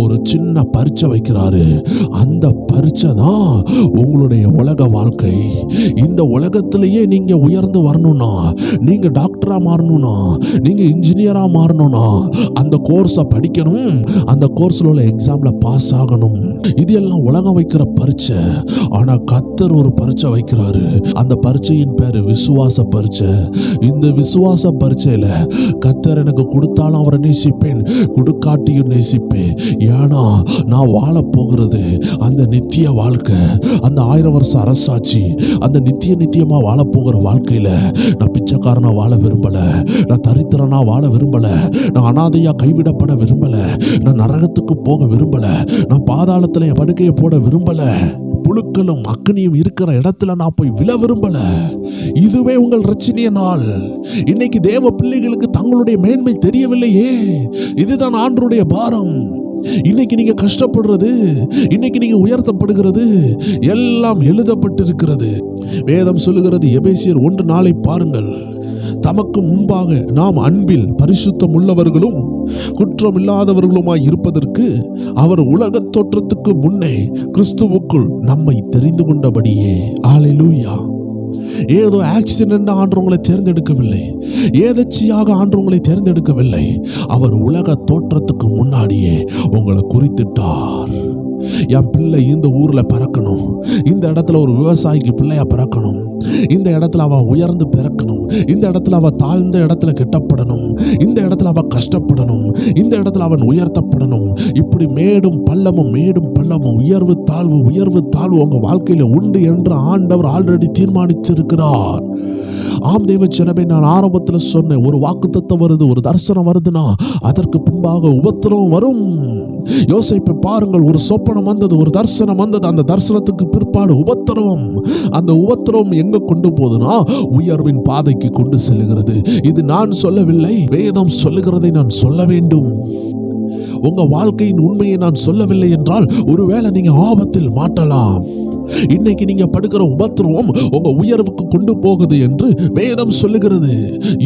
ஒரு சின்ன பரீட்சை வைக்கிறாரு. அந்த பரீட்சை தான் உங்களுடைய உலக வாழ்க்கை. இந்த உலகத்திலேயே நீங்க உயர்ந்து வரணும்னா, நீங்க டாக்டரா மாறணும்னா, நீங்க இன்ஜினியரா மாறணும்னா அந்த கோர்ஸை படிக்கணும். அந்த கோர்ஸ்ல உள்ள எக்ஸாம்ல பாஸ் ஆகணும். இது எல்லாம் உலகம் வைக்கிற பரீட்சை. ஆனா கர்த்தர் ஒரு பரீட்சை வைக்கிறாரு. அந்த பரீட்சையின் பேரு விசுவாச பரீட்சை. இந்த விசுவாச பரீட்சையில கர்த்தர் எனக்கு கொடுத்தாலும் அவரை நேசிப்பேன், கொடுக்காட்டியும் நேசிப்பேன். ஏன்னா நான் வாழ போகிறது அந்த நித்திய வாழ்க்கை, அந்த 1000 வருஷம் அரசாட்சி, அந்த நித்தியமா வாழ போகிற வாழ்க்கையில நான் பிச்சைக்காரனா வாழ விரும்பல, நான் தரித்திரனா வாழ விரும்பல, நான் அனாதையா கைவிடப்பட விரும்பல, நான் நரகத்துக்கு போக விரும்பல, நான் பாதாளத்துல என் படுக்கையை போட விரும்பல, புழுக்களும் அக்னியும் இருக்கிற இடத்துல நான் போய் விழ விரும்பல. இதுவே உங்கள் ரட்சணிய நாள். இன்னைக்கு தேவ பிள்ளைகளுக்கு தங்களுடைய மேன்மை தெரியவில்லையே. இதுதான் ஆண்டவருடைய பாரம். இன்னைக்கு நீங்க கஷ்டப்படுறது, இன்னைக்கு நீங்க உயர்த்தப்படுகிறது எல்லாம் எழுதப்பட்டிருக்கிறது. வேதம் சொல்லுகிறது, எபேசியர் 1:4 பாருங்கள். தமக்கு முன்பாக நாம் அன்பில் பரிசுத்தம் உள்ளவர்களும் குற்றமில்லாதவர்களுமாய் இருப்பதற்கு அவர் உலகத் தோற்றத்துக்கு முன்னே கிறிஸ்துவுக்குள் நம்மை தெரிந்து கொண்டபடியே. அல்லேலூயா. ஏதோ ஆக்சிடென்ட் ஆண்டவங்களை தேர்ந்தெடுக்கவில்லை, ஏதச்சியாக ஆண்டவங்களை தேர்ந்தெடுக்கவில்லை. அவர் உலக தோற்றத்துக்கு முன்னாடியே உங்களை குறித்திட்டார். என் பிள்ளை இந்த ஊர்ல பிறக்கணும், இந்த இடத்துல ஒரு விவசாயிக்கு பிள்ளையா பிறக்கணும், இந்த இடத்துல அவ உயர்ந்து பிறக்கணும், இந்த இடத்துல அவ தாழ்ந்த இடத்துல கெட்டப்படணும், இந்த இடத்துல அவ கஷ்டப்படணும், இந்த இடத்துல அவன் உயர்த்தப்படணும். இப்படி மேடும் பள்ளமும் உயர்வு தாழ்வு உங்க வாழ்க்கையில உண்டு என்று ஆண்டவர் ஆல்ரெடி தீர்மானித்து இருக்கிறார். ஆம் தேவ ஜனமே, நான் ஆரம்பத்தில் சொன்னேன், ஒரு வாக்குத்தத்தம் வருது, ஒரு தரிசனம் வருதுன்னா அதற்கு பின்பாக உபத்திரவம் வரும். யோசேப்பை பாருங்கள், ஒரு சொப்பனம் வந்தது, ஒரு தரிசனம் வந்தது, அந்த தரிசனத்துக்கு பிற்பாடு உபத்திரவம். அந்த உபத்திரவம் எங்க கொண்டு போகுதுன்னா உயர்வின் பாதைக்கு கொண்டு செல்கிறது. இது நான் சொல்லவில்லை, வேதம் சொல்லுகிறதை நான் சொல்ல வேண்டும். உங்க வாழ்க்கையின் உண்மையை நான் சொல்லவில்லை என்றால் ஒருவேளை நீங்க ஆபத்தில் மாட்டலாம். இன்னைக்கு நீங்க படுக்கிற உபத்திரவம் உங்க உயர்வுக்கு கொண்டு போகுது என்று வேதம் சொல்லுகிறது.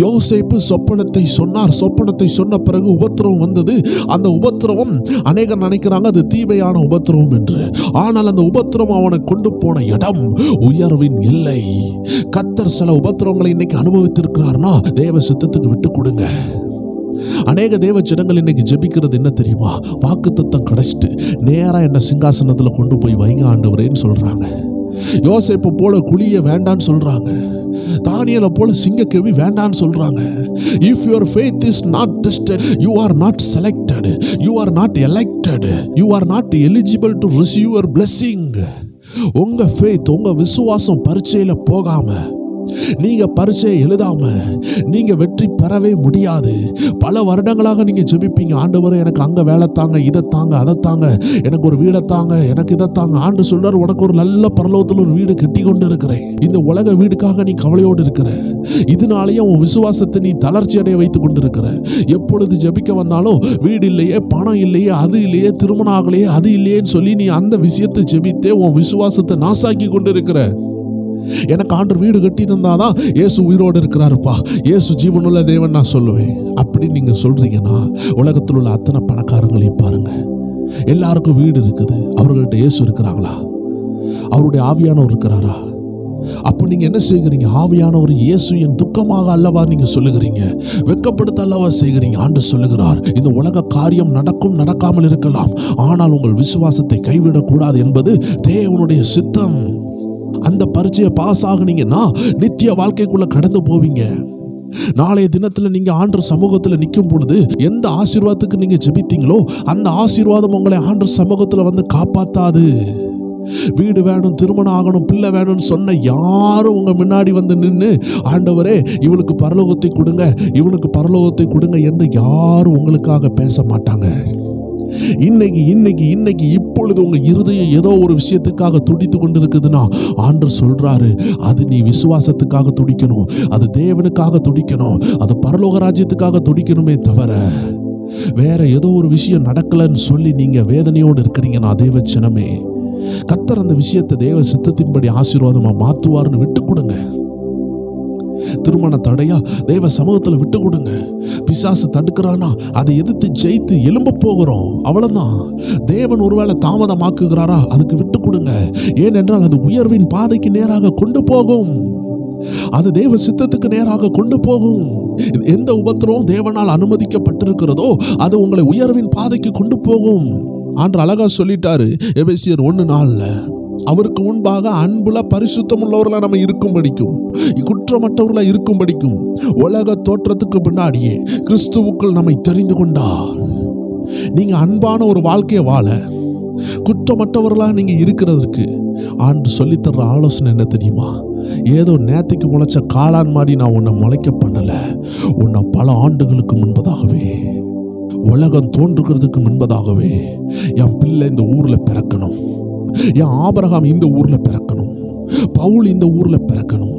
யோசேப்பு சொப்பனத்தை சொன்னார். சொப்பனத்தை சொன்ன பிறகு உபத்திரவம் வந்தது. அந்த உபத்திரவம் அநேகர் நினைக்கிறாங்க அது தீமையான உபத்திரவம் என்று. ஆனால் அந்த உபத்திரவம் அவனை கொண்டு போன இடம் உயர்வின் எல்லை. கர்த்தர் சில உபத்திரவங்களை இன்னைக்கு அனுபவித்திருக்கிறார்னா தேவ சித்தத்துக்கு விட்டு கொடுங்க. அநேக தேவ ஜனங்கள் இன்னைக்கு ஜெபிக்கிறது என்ன தெரியுமா? வாக்குத்தத்தம் கிடைச்சிட்டு நேரா என்ன சிங்காசனத்துல கொண்டு போய் வைங்க ஆண்டவரேன்னு சொல்றாங்க. யோசேப்பு போல குழிய வேண்டான்னு சொல்றாங்க. தானியேலை போல சிங்கக்கேவி வேண்டான்னு சொல்றாங்க. If your faith is not tested, you are not selected, you are not elected, you are not eligible to receive your blessing. உங்க ஃபெய்த், உங்க விசுவாசம் பரீட்சையில போகாம, நீங்க பரீட்சையை எழுதாம நீங்க வெற்றி பெறவே முடியாது. பல வருடங்களாக நீங்க ஜெபிப்பீங்க, ஆண்டவரே எனக்கு அங்க வேலை தாங்க, இதை தாங்க, அதை தாங்க, எனக்கு ஒரு வீடை தாங்க, எனக்கு இதை தாங்க. ஆண்டு சொல்றார், உனக்கு ஒரு நல்ல பரலோகத்தில் ஒரு வீடு கட்டி கொண்டு இருக்கிறேன். இந்த உலக வீடுக்காக நீ கவலையோடு இருக்கிற. இதனாலேயே உன் விசுவாசத்தை நீ தளர்ச்சி அடைய வைத்துக் கொண்டு இருக்கிற. எப்பொழுது ஜெபிக்க வந்தாலும் வீடு இல்லையே, பணம் இல்லையே, அது இல்லையே, திருமணம் ஆகலையே, அது இல்லையேன்னு சொல்லி நீ அந்த விஷயத்தை ஜெபித்தே உன் விசுவாசத்தை நாசாக்கி கொண்டு இருக்கிற. எனக்கு ஆண்டவர் வீடு கட்டி தந்தாதான் இயேசு உயிரோடு இருக்கிறாருப்பா, இயேசு ஜீவனுள்ள தேவன் நான் சொல்லுவேன் அப்படி நீங்க சொல்றீங்கன்னா, உலகத்தில் உள்ள அத்தனை பணக்காரங்களையும் பாருங்க, எல்லாருக்கும் வீடு இருக்குது. அவர்கள்ட்ட இயேசு இருக்கிறாங்களா? அவருடைய ஆவியானவர் இருக்கிறாரா? அப்போ நீங்க என்ன செய்கிறீங்க? ஆவியானவர் இயேசு என் துக்கமாக அல்லவா நீங்க சொல்லுகிறீங்க, வெட்கப்படுத்த அல்லவா செய்கிறீங்க. ஆண்டு சொல்லுகிறார், இந்த உலக காரியம் நடக்கும், நடக்காமல் இருக்கலாம், ஆனால் உங்கள் விசுவாசத்தை கைவிடக்கூடாது என்பது தேவனுடைய சித்தம். அந்த பரீட்சையை பாஸ் ஆகுனீங்கன்னா நித்திய வாழ்க்கைக்குள்ள கடந்து போவீங்க. நாளைய தினத்துல நீங்க ஆண்டவர் சமூகத்துல நிற்கும் பொழுது எந்த ஆசீர்வாதத்துக்கு நீங்க ஜெபித்தீங்களோ அந்த ஆசீர்வாதம் உங்களை ஆண்டவர் சமூகத்துல வந்து காப்பாத்தாது. வீடு வேணும், திருமணம் ஆகணும், பிள்ளை வேணும்னு சொன்ன யாரும் உங்க முன்னாடி வந்து நின்று ஆண்டவரே இவளுக்கு பரலோகத்தை கொடுங்க, இவனுக்கு பரலோகத்தை கொடுங்க என்று யாரும் உங்களுக்காக பேச மாட்டாங்க. இன்னைக்கு இப்பொழுது உங்க இருதயம் ஏதோ ஒரு விஷயத்துக்காக துடித்து கொண்டு இருக்குதுன்னா ஆண்டவர் சொல்றாரு, அது நீ விசுவாசத்துக்காக துடிக்கணும், அது தேவனுக்காக துடிக்கணும், அது பரலோக ராஜ்யத்துக்காக துடிக்கணுமே தவிர வேற ஏதோ ஒரு விஷயம் நடக்கலன்னு சொல்லி நீங்க வேதனையோடு இருக்கிறீங்கன்னா தேவ ஜனமே, கர்த்தர் அந்த விஷயத்தை தேவ சித்தத்தின்படி ஆசீர்வாதமா மாத்துவார்னு விட்டு கொடுங்க. திருமண தடையா தேவ சமூகத்தில் விட்டு கொடுங்க. பிசாசு தடுக்கிறானா அதை எதிர்த்து ஜெயித்து எழும்ப போகிறோம், அவ்வளவுதான். தேவன் ஒருவேளை தாமதமாக்குகிறாரா அதுக்கு விட்டு கொடுங்க. ஏனென்றால் அது உயர்வின் பாதைக்கு நேராக கொண்டு போகும், அது தேவ சித்தத்துக்கு நேராக கொண்டு போகும். எந்த உபத்திரவம் தேவனால் அனுமதிக்கப்பட்டிருக்கிறதோ அது உங்களை உயர்வின் பாதைக்கு கொண்டு போகும். ஆண்டவர் அழகா சொல்லிட்டாரு எபேசியர் 1:4, அவருக்கு முன்பாக அன்புல பரிசுத்தம் உள்ளவர்களா நம்ம இருக்கும் படிக்கும், குற்றமற்றவர்களா இருக்கும் படிக்கும் உலக தோற்றத்துக்கு பின்னாடியே கிறிஸ்துவுக்குள் நம்மை தெரிந்து கொண்டார். நீங்க அன்பான ஒரு வாழ்க்கையை வாழ, குற்றமற்றவர்களா நீங்க இருக்கிறதுக்கு ஆண்டு சொல்லித்தர்ற ஆலோசனை என்ன தெரியுமா? ஏதோ நேத்திக்கு முளைச்ச காளான் மாதிரி நான் உன்னை முளைக்க பண்ணல, உன்னை பல ஆண்டுகளுக்கு முன்பதாகவே, உலகம் தோன்றுகிறதுக்கு முன்பதாகவே என் பிள்ளை இந்த ஊர்ல பிறக்கணும், என் ஆபிரகாம் இந்த ஊர்ல பிறக்கணும், பவுல் இந்த ஊர்ல பிறக்கணும்.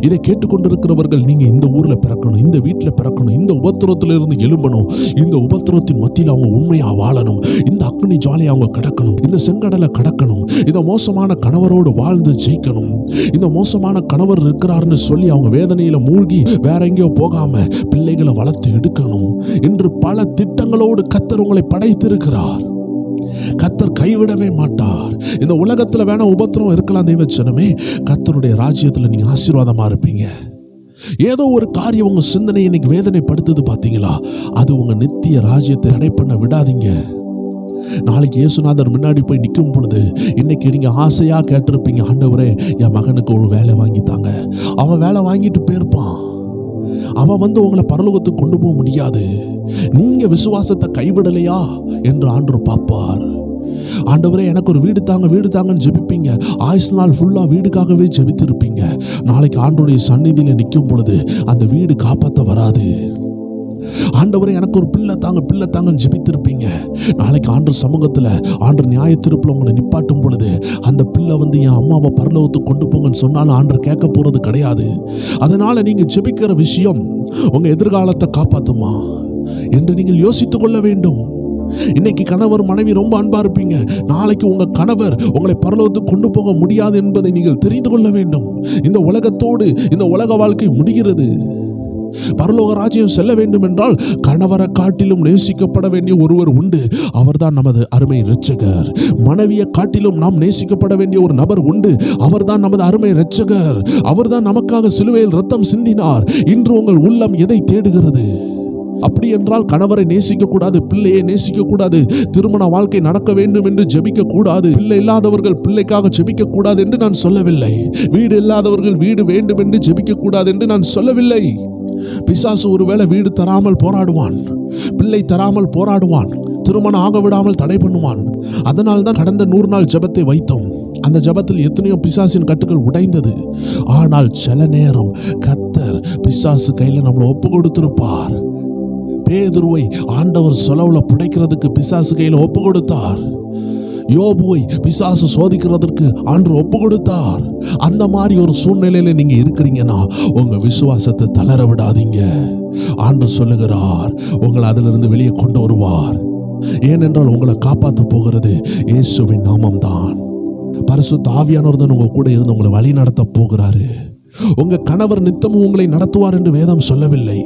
இதை கேட்டுக்கொண்டிருக்கிறவர்கள் நீங்க இந்த ஊர்ல பிறக்கணும், இந்த வீட்டில் பிறக்கணும், இந்த உபத்திரத்திலிருந்து எழும்பணும், இந்த உபத்திரத்தின் மத்தியில் அவங்க உண்மையா வாழணும், இந்த அக்னி ஜாலியை அவங்க கடக்கணும், இந்த செங்கடலை கடக்கணும், இந்த மோசமான கணவரோடு வாழ்ந்து ஜெயிக்கணும், இந்த மோசமான கணவர் இருக்கிறாருன்னு சொல்லி அவங்க வேதனையில மூழ்கி வேற எங்கேயோ போகாம பிள்ளைகளை வளர்த்து எடுக்கணும் என்று பல திட்டங்களோடு கர்த்தர் உங்களை படைத்திருக்கிறார். கர்த்தர் கைவிடவே மாட்டார். இந்த உலகத்துல வேணா உபத்திரம் இருக்கலாம் தெய்வ ஜனமே, கர்த்தருடைய ராஜ்யத்துல நீங்க ஆசீர்வாதமா இருப்பீங்க. ஏதோ ஒரு காரியம் உங்க சிந்தனை இன்னைக்கு வேதனைப்படுத்துது பாத்தீங்களா, அது உங்க நித்திய ராஜ்யத்தை தடை பண்ண விடாதீங்க. நாளைக்கு இயேசுநாதர் முன்னாடி போய் நிற்கும் பொழுது இன்னைக்கு நீங்க ஆசையா கேட்டிருப்பீங்க, ஆண்டவரே என் மகனுக்கு ஒரு வேலை வாங்கித்தாங்க. அவன் வேலை வாங்கிட்டு போயிருப்பான், அவன் வந்து உங்களை பரலோகத்துக்கு கொண்டு போக முடியாது. நீங்க விசுவாசத்தை கைவிடலையா என்று ஆண்டவர் பார்ப்பார். ஆண்டவரே எனக்கு ஒரு வீடு தாங்க, வீடு தாங்கன்னு ஜெபிப்பீங்க, ஆயுசு நாள் ஃபுல்லா வீடுக்காகவே ஜெபித்திருப்பீங்க. நாளைக்கு ஆண்டவருடைய சந்நிதியில நிற்கும் பொழுது அந்த வீடு காப்பாற்ற வராது. ஆண்டவரே எனக்கு ஒரு பிள்ளை தாங்க, பிள்ளை தாங்கன்னு ஜெபித்திருப்பீங்க. நாளைக்கு ஆண்டவர் சமூகத்தில் ஆண்டவர் நியாயத்தீர்ப்புல உங்களை நிப்பாட்டும் பொழுது அந்த பிள்ளை வந்து என் அம்மாவை பரலோகத்துக்கு கொண்டு போங்கன்னு சொன்னாலும் ஆண்டவர் கேட்க போறது கிடையாது. அதனால நீங்க ஜெபிக்கிற விஷயம் உங்க எதிர்காலத்தை காப்பாத்துமா என்று நீங்கள் யோசித்துக் கொள்ள வேண்டும். இன்னைக்கு கணவர் மனைவி ரொம்ப அன்பா இருப்பீங்க, நாளைக்கு உங்க கணவர் உங்களை பரலோகத்துக்கு கொண்டு போக முடியாது என்பதை நீங்கள் தெரிந்து கொள்ள வேண்டும். இந்த உலகத்தோடு இந்த உலக வாழ்க்கை முடிகிறது. பரலோக ராஜ்யம் செல்ல வேண்டும் என்றால் கணவரை காட்டிலும் நேசிக்கப்பட வேண்டிய ஒருவர் உண்டு. அவர்தான் நமது அருமை இரட்சகர். மனைவியை காட்டிலும் நாம் நேசிக்கப்பட வேண்டிய ஒரு நபர் உண்டு. அவர்தான் நமது அருமை இரட்சகர். அவர்தான் நமக்காக சிலுவையில் ரத்தம் சிந்தினார். இன்று உங்கள் உள்ளம் எதை தேடுகிறது? அப்படி என்றால் கணவரை நேசிக்க கூடாது, பிள்ளையை நேசிக்க கூடாது, திருமண வாழ்க்கை நடக்க வேண்டும் என்று ஜெபிக்க கூடாது, பிள்ளை இல்லாதவர்கள் பிள்ளைக்காக ஜெபிக்க கூடாது என்று நான் சொல்லவில்லை. வீடு இல்லாதவர்கள் வீடு வேண்டும் என்று ஜெபிக்க கூடாது என்று நான் சொல்லவில்லை. பிசாசு ஒருவேளை வீடு தராமல் போராடுவான், பிள்ளை தராமல் போராடுவான், திருமணம் ஆக விடாமல் தடை பண்ணுவான். அதனால் தான் கடந்த 100 நாள் ஜெபத்தை வைத்தோம். அந்த ஜெபத்தில் எத்தனையோ பிசாசின் கட்டுகள் உடைந்தது. ஆனால் சில நேரம் கர்த்தர் பிசாசு கையில் நம்மளை ஒப்பு கொடுத்திருப்பார். பேதுருவை ஆண்டவர் சொலவுல புடைக்கிறதுக்கு பிசாசு கையில் ஒப்பு கொடுத்தார். யோபுவை பிசாசு சோதிக்கிறதற்கு ஆண்டவர் ஒப்பு கொடுத்தார். அந்த மாதிரி ஒரு சூழ்நிலையில நீங்க இருக்கிறீங்கன்னா உங்க விசுவாசத்தை தளர விடாதீங்க. ஆண்டவர் சொல்லுகிறார், உங்களை அதிலிருந்து வெளியே கொண்டு வருவார். ஏனென்றால் உங்களை காப்பாற்ற போகிறது இயேசுவின் நாமம் தான். பரிசுத்த ஆவியானவர் தான் உங்க கூட இருந்து உங்களை வழி நடத்த போகிறாரு. உங்க கணவர் நித்தமும் உங்களை நடத்துவார் என்று வேதம் சொல்லவில்லை.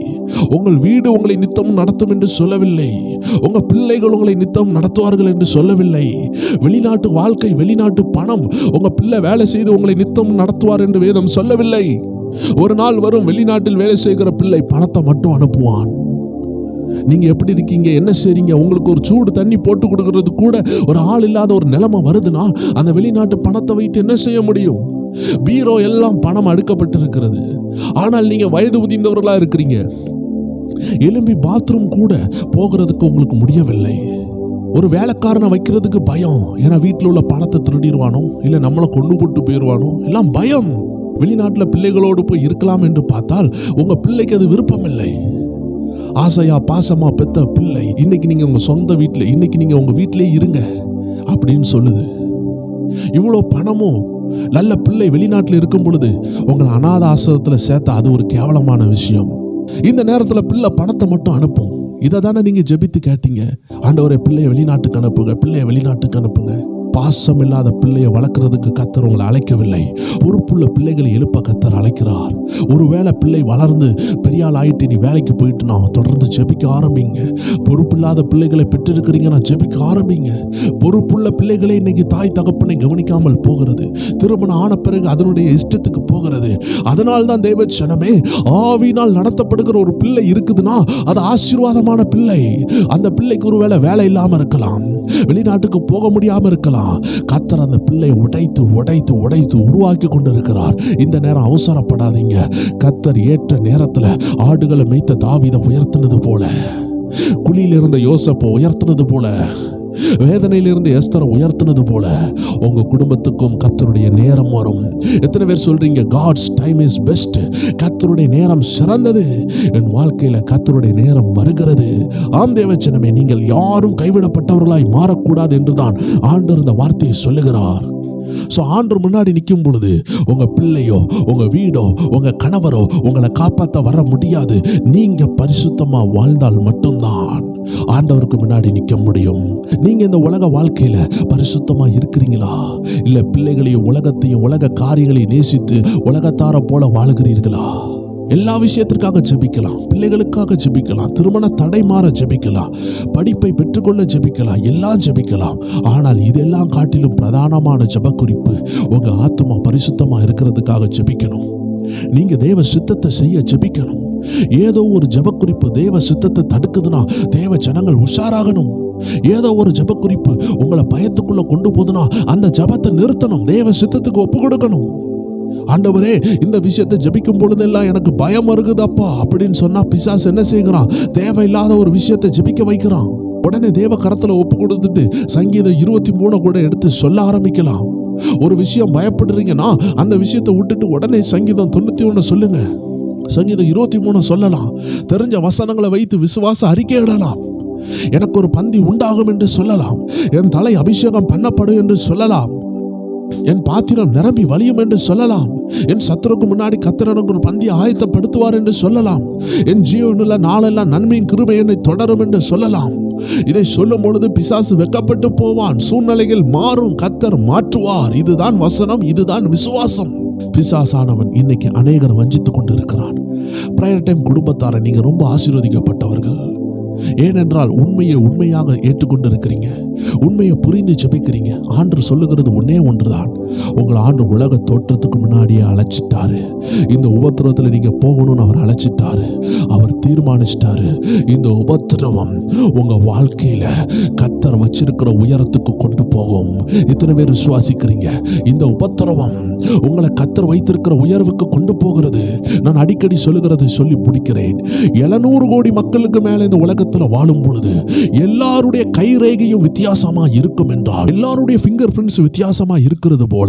உங்கள் வீடு உங்களை நித்தமும் நடத்தும் என்று சொல்லவில்லை. உங்க பிள்ளைகள் உங்களை நித்தம் நடத்துவார்கள் என்று சொல்லவில்லை. வெளிநாட்டு வாழ்க்கை, வெளிநாட்டு பணம், உங்க பிள்ளை வேலை செய்து உங்களை நித்தம் நடத்துவார் என்று வேதம் சொல்லவில்லை. ஒரு நாள் வரும், வெளிநாட்டில் வேலை செய்கிற பிள்ளை பணத்தை மட்டும் அனுப்புவான். நீங்க எப்படி இருக்கீங்க, என்ன செய்றீங்க, உங்களுக்கு ஒரு சூடு தண்ணி போட்டு கொடுக்கிறது கூட ஒரு ஆள் இல்லாத ஒரு நிலைமை வருதுன்னா அந்த வெளிநாட்டு பணத்தை வைத்து என்ன செய்ய முடியும்? பீரோ எல்லாம் பணம் அடுக்கப்பட்டிருக்கிறது. ஆனால் நீங்க வயது முதிர்ந்தவர்களா இருக்கிறீங்க, எலும்பி பாத்ரூம் கூட போகிறதுக்கு உங்களுக்கு முடியவில்லை. ஒரு வேலைக்காரனை வைக்கிறதுக்கு பயம். ஏன்னா வீட்டில் உள்ள பணத்தை திருடிடுவானோ, இல்லை நம்மளை கொண்டு போட்டு போயிடுவானோ, எல்லாம் பயம். வெளிநாட்டில் பிள்ளைகளோடு போய் இருக்கலாம் என்று பார்த்தால் உங்க பிள்ளைக்கு அது விருப்பம் இல்லை. ஆசையா பாசமா பெத்த பிள்ளை இன்னைக்கு நீங்க உங்க சொந்த வீட்டில், இன்னைக்கு நீங்க உங்க வீட்டிலே இருங்க அப்படின்னு சொல்லுது. இவ்வளோ பணமும் நல்ல பிள்ளை வெளிநாட்டில் இருக்கும் பொழுது உங்களை அநாத ஆசிரமத்தில் சேர்த்தா அது ஒரு கேவலமான விஷயம். இந்த நேரத்தில் பிள்ளை பணத்தை மட்டும் அனுப்பும். இதை தானே நீங்க ஜெபித்து கேட்டீங்க, ஆண்டவரே பிள்ளையை வெளிநாட்டுக்கு அனுப்புங்க, பிள்ளையை வெளிநாட்டுக்கு அனுப்புங்க. பாசம் இல்லாத பிள்ளையை வளர்க்கறதுக்கு கர்த்தர் உங்களை அழைக்கவில்லை. பொறுப்புள்ள பிள்ளைகளை எழுப்ப கர்த்தர் அழைக்கிறார். ஒருவேளை பிள்ளை வளர்ந்து பெரிய ஆள் ஆயிட்டு நீ வேலைக்கு போயிட்டுனா தொடர்ந்து ஜெபிக்க ஆரம்பிங்க. பொறுப்பில்லாத பிள்ளைகளை பெற்றிருக்கிறீங்கன்னா ஜெபிக்க ஆரம்பிங்க. பொறுப்புள்ள பிள்ளைகளை இன்னைக்கு தாய் தகப்பனை கவனிக்காமல் போகிறது. திருமணம் ஆன பிறகு அதனுடைய இஷ்டத்துக்கு போகிறது. அதனால் தான் தேவ ஜனமே, ஆவியினால் நடத்தப்படுகிற ஒரு பிள்ளை இருக்குதுன்னா அது ஆசீர்வாதமான பிள்ளை. அந்த பிள்ளைக்கு ஒருவேளை வேலை இல்லாம இருக்கலாம், வெளிநாட்டுக்கு போக முடியாம இருக்கலாம். கர்த்தர் அந்த பிள்ளையை உடைத்து உடைத்து உடைத்து உருவாக்கி கொண்டிருக்கிறார். இந்த நேரம் அவசரப்படாதீங்க. கர்த்தர் ஏற்ற நேரத்தில் ஆடுகளை மேய்த்த தாவீதை உயர்த்தினது போல, குழியில் இருந்த யோசேப்பை உயர்த்தினது போல, வேதனையிலிருந்து எஸ்தரை உயர்த்தினது போல உங்க குடும்பத்துக்கும் கர்த்தருடைய நேரம் வரும். எத்தனை பேர் சொல்றீங்க God's time is best? கர்த்தருடைய நேரம் சிறந்தது. என் வாழ்க்கையில கர்த்தருடைய நேரம் வருகிறது. ஆம் தேவச்சனமே, நீங்கள் யாரும் கைவிடப்பட்டவர்களாய் மாறக்கூடாது என்றுதான் ஆண்டவர் இந்த வார்த்தையை சொல்லுகிறார். ஆண்டவர் முன்னாடி நிற்கும் பொழுது உங்க பிள்ளையோ, உங்க வீடோ, உங்க கணவரோ உங்களை காப்பாற்ற வர முடியாது. நீங்க பரிசுத்தமா வாழ்ந்தால் மட்டும்தான் ஆண்டவருக்கு முன்னாடி நிற்க முடியும். நீங்க இந்த உலக வாழ்க்கையில பரிசுத்தமா இருக்கிறீங்களா? இல்ல பிள்ளைகளையும் உலகத்தையும் உலக காரியங்களையும் நேசித்து உலகத்தார போல வாழுகிறீர்களா? எல்லா விஷயத்திற்காக ஜெபிக்கலாம், பிள்ளைகளுக்காக ஜெபிக்கலாம், திருமண தடை மாற ஜெபிக்கலாம், படிப்பை பெற்றுக்கொள்ள ஜெபிக்கலாம், எல்லாம் ஜெபிக்கலாம். ஆனால் இதெல்லாம் காட்டிலும் பிரதானமான ஜெப குறிப்பு உங்க ஆத்துமா பரிசுத்தமா இருக்கிறதுக்காக ஜெபிக்கணும். நீங்க தேவ சித்தத்தை செய்ய ஜெபிக்கணும். ஏதோ ஒரு ஜெப குறிப்பு தேவ சித்தத்தை தடுக்குதுன்னா தேவ ஜனங்கள் உஷாராகணும். ஏதோ ஒரு ஜெப குறிப்பு உங்களை பயத்துக்குள்ள கொண்டு போதுன்னா அந்த ஜெபத்தை நிறுத்தணும், தேவ சித்தத்துக்கு ஒப்பு கொடுக்கணும். ஆண்டவரே, இந்த விஷயத்தை ஜெபிக்கும் பொழுதெல்லாம் எனக்கு பயம் வருகுதப்பா அப்படின்னு சொன்னா பிசாசு என்ன செய்கிறான்? தேவையில்லாத ஒரு விஷயத்தை ஜெபிக்க வைக்கிறான். உடனே தேவ கரத்துல ஒப்பு கொடுத்துட்டு சங்கீதம் 23 கூட எடுத்து சொல்ல ஆரம்பிக்கலாம். ஒரு விஷயம் பயப்படுறீங்கன்னா அந்த விஷயத்தை விட்டுட்டு உடனே சங்கீதம் 91 சொல்லுங்க, சங்கீதம் 23 சொல்லலாம். தெரிஞ்ச வசனங்களை வைத்து விசுவாச அறிக்கையிடலாம். எனக்கு ஒரு பந்தி உண்டாகும் என்று சொல்லலாம். என் தலை அபிஷேகம் பண்ணப்படும் என்று சொல்லலாம். என் பாத்திரம் நிரம்பி வழியும் என்று சொல்லலாம். என் சத்துருக்கு முன்னாடி கர்த்தர் எனக்கு ஒரு பந்தியை ஆயத்தப்படுத்துவார் என்று சொல்லலாம். என் ஜீவனுள்ள நாளெல்லாம் நன்மையின் கிருபை என்னை தொடரும் என்று சொல்லலாம். இதை சொல்லும் பொழுது பிசாசு வெட்கப்பட்டு போவான். சூழ்நிலைகள் மாறும், கர்த்தர் மாற்றுவார். இதுதான் வசனம், இதுதான் விசுவாசம். பிசாசானவன் இன்னைக்கு அநேகர் வஞ்சித்துக் கொண்டிருக்கிறான். பிரேயர் டைம் குடும்பத்தாரை நீங்க ரொம்ப ஆசீர்வதிக்கப்பட்டவர்கள். ஏனென்றால் உண்மையை உண்மையாக ஏற்றுக்கொண்டிருக்கிறீங்க, உண்மையை புரிந்து ஜெபிக்கிறீங்க. ஆண்டவர் சொல்லுகிறது ஒன்னே ஒன்றுதான். உங்களை ஆண்டவர் உலக தோற்றத்துக்கு முன்னாடியே அழைச்சிட்டாரு. இந்த உபத்திரவத்தில் நீங்க போகணும்னு அவர் அழைச்சிட்டாரு. அவர் தீர்மானிச்சிட்டாரு. இந்த உபத்திரவம் உங்க வாழ்க்கையில கர்த்தர் வச்சிருக்கிற உயரத்துக்கு கொண்டு போகும். இத்தனை பேர் விசுவாசிக்கிறீங்க? இந்த உபத்திரவம் உங்களை கர்த்தர் வைத்திருக்கிற உயர்வுக்கு கொண்டு போகிறது. நான் அடிக்கடி சொல்லுகிறதை சொல்லி முடிக்கிறேன். 700 கோடி மக்களுக்கு மேல இந்த உலகத்துல வாழும் பொழுது எல்லாருடைய கைரேகையும் வித்தியாசமா இருக்கும் என்றால், எல்லாருடைய ஃபிங்கர் பிரிண்ட்ஸ் வித்தியாசமா இருக்கிறது போல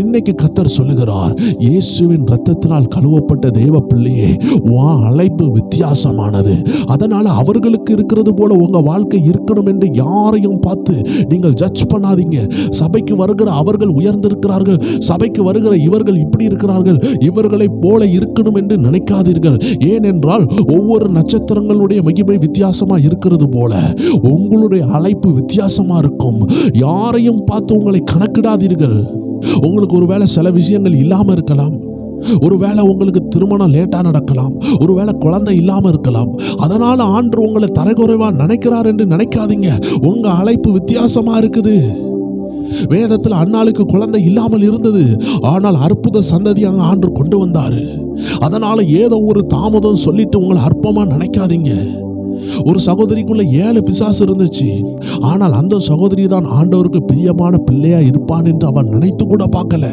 இன்னைக்கு கர்த்தர் சொல்லுகிறார், இயேசுவின் இரத்தத்தினால் கழுவப்பட்ட தேவ பிள்ளையே, உன் அழைப்பு வித்தியாசமானது. அதனால அவர்களுக்கு இருக்கிறது போல உங்க வாழ்க்கை இருக்கணும் என்று யாரையும் பார்த்து நீங்கள் ஜட்ஜ் பண்ணாதீங்க. சபைக்கு வருகிற அவர்கள் உயர்ந்திருக்கிறார்கள், சபைக்கு வருகிற இவர்கள் இப்படி இருக்கிறார்கள், இவர்களை போல இருக்கணும் என்று நினைக்காதீர்கள். ஏனென்றால் ஒவ்வொரு நட்சத்திரங்களுடைய மகிமை வித்தியாசமா இருக்கிறது போல உங்களுடைய அழைப்பு வித்தியாசமா இருக்கும். யாரையும் பார்த்து உங்களை கணக்கிடாதீர்கள். உங்களுக்கு ஒருவேளை சில விஷயங்கள் இல்லாம இருக்கலாம், ஒருவேளை உங்களுக்கு திருமணம் லேட்டா நடக்கலாம், ஒருவேளை குழந்தை இல்லாம இருக்கலாம். அதனால ஆண்டவர் உங்களை தரைக்குறைவா நினைக்கிறார் என்று நினைக்காதீங்க. உங்க அழைப்பு வித்தியாசமா இருக்குது. வேதத்தில் அன்னாளுக்கு குழந்தை இல்லாமல் இருந்தது, ஆனால் அற்புத சந்ததியாக ஆண்டவர் கொண்டு வந்தாரு. அதனால ஏதோ ஒரு தாமதம் சொல்லிட்டு உங்களை அற்பமா நினைக்காதீங்க. ஒரு சகோதரிக்குள்ள 7 பிசாசு இருந்துச்சு, ஆனால் அந்த சகோதரி தான் ஆண்டவருக்கு பிரியமான பிள்ளையா இருப்பான் என்று அவன் நினைத்து கூட பார்க்கல.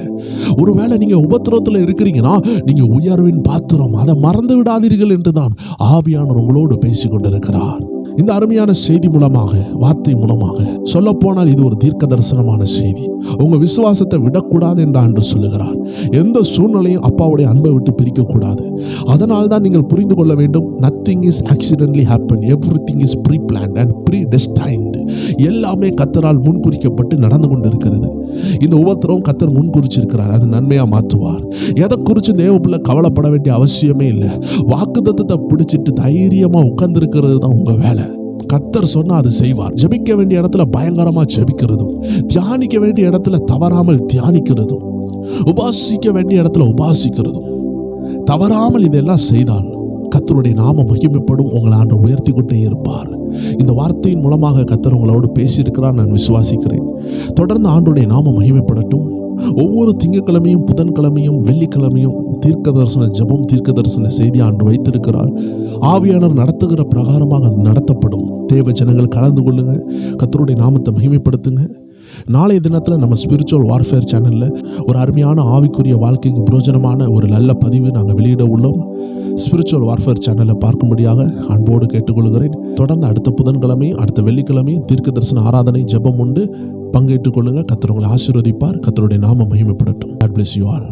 ஒருவேளை நீங்க உபத்திரவத்தில் இருக்கிறீங்கன்னா நீங்க உயர்வின் பாத்திரம், அதை மறந்து விடாதீர்கள் என்றுதான் ஆவியானவர் உங்களோடு பேசிக் கொண்டிருக்கிறார். இந்த அருமையான செய்தி மூலமாக, வார்த்தை மூலமாக சொல்ல போனால் இது ஒரு தீர்க்க தரிசனமான செய்தி. உங்க விசுவாசத்தை விடக்கூடாது என்று ஆண்டவர் சொல்லுகிறார். எந்த சூழ்நிலையும் அப்பாவுடைய அன்பை விட்டு பிரிக்க கூடாது. அதனால் தான் நீங்கள் புரிந்து கொள்ள வேண்டும், nothing is accidentally happen, everything is pre-planned and predestined. எல்லாமே கர்த்தரால் முன்குறிக்கப்பட்டு நடந்து கொண்டிருக்கிறது. இந்த உபத்திரவம் கர்த்தர் முன்குறிச்சிருக்கிறார், அது நன்மையா மாற்றுவார். எதை குறித்து தேவ பிள்ளை கவலைப்பட வேண்டிய அவசியமே இல்லை. வாக்குத்தத்தத்தை பிடிச்சிட்டு தைரியமா உட்கார்ந்து இருக்கிறது தான் உங்க வேலை. கர்த்தர் சொன்னா அது செய்வார். ஜெபிக்க வேண்டிய இடத்துல பயங்கரமா ஜெபிக்கிறதும், தியானிக்க வேண்டிய இடத்துல தவறாமல் தியானிக்கிறதும், உபாசிக்க வேண்டிய இடத்துல உபாசிக்கிறதும், தவறாமல் இதெல்லாம் செய்தால் கர்த்தருடைய நாம மகிமைப்படும். உங்களை ஆண்டவர் உயர்த்தி கொண்டே இருப்பார். இந்த வார்த்தையின் மூலமாக கர்த்தர் உங்களோடு பேசியிருக்கிறார், நான் விசுவாசிக்கிறேன். தொடர்ந்து ஆண்டவருடைய நாம மகிமைப்படட்டும். ஒவ்வொரு திங்கட்கிழமையும், புதன்கிழமையும், வெள்ளிக்கிழமையும் தீர்க்க தரிசன ஜெபம், தீர்க்க தரிசன செய்தி ஆண்டு வைத்திருக்கிறார். ஆவியானவர் நடத்துகிற பிரகாரமாக நடத்தப்படும். தேவ ஜனங்கள் கலந்து கொள்ளுங்க, கர்த்தருடைய நாமத்தை மகிமைப்படுத்துங்க. நாளைய தினத்தில் நம்ம ஸ்பிரிச்சுவல் வார்ஃபேர் சேனலில் ஒரு அருமையான ஆவிக்குரிய வாழ்க்கைக்கு பிரயோஜனமான ஒரு நல்ல பதிவு நாங்கள் வெளியிட உள்ளோம். ஸ்பிரிச்சுவல் வார்ஃபேர் சேனலை பார்க்கும்படியாக அன்போடு கேட்டுக்கொள்கிறேன். தொடர்ந்து அடுத்த புதன்கிழமையும் அடுத்த வெள்ளிக்கிழமையும் தீர்க்க தரிசன ஆராதனை ஜெபம் உண்டு. பங்கேற்றுக் கொள்ளுங்க. கர்த்தர் உங்களை ஆசீர்வதிப்பார். கர்த்தருடைய நாமம் மகிமைப்படட்டும். God bless you all.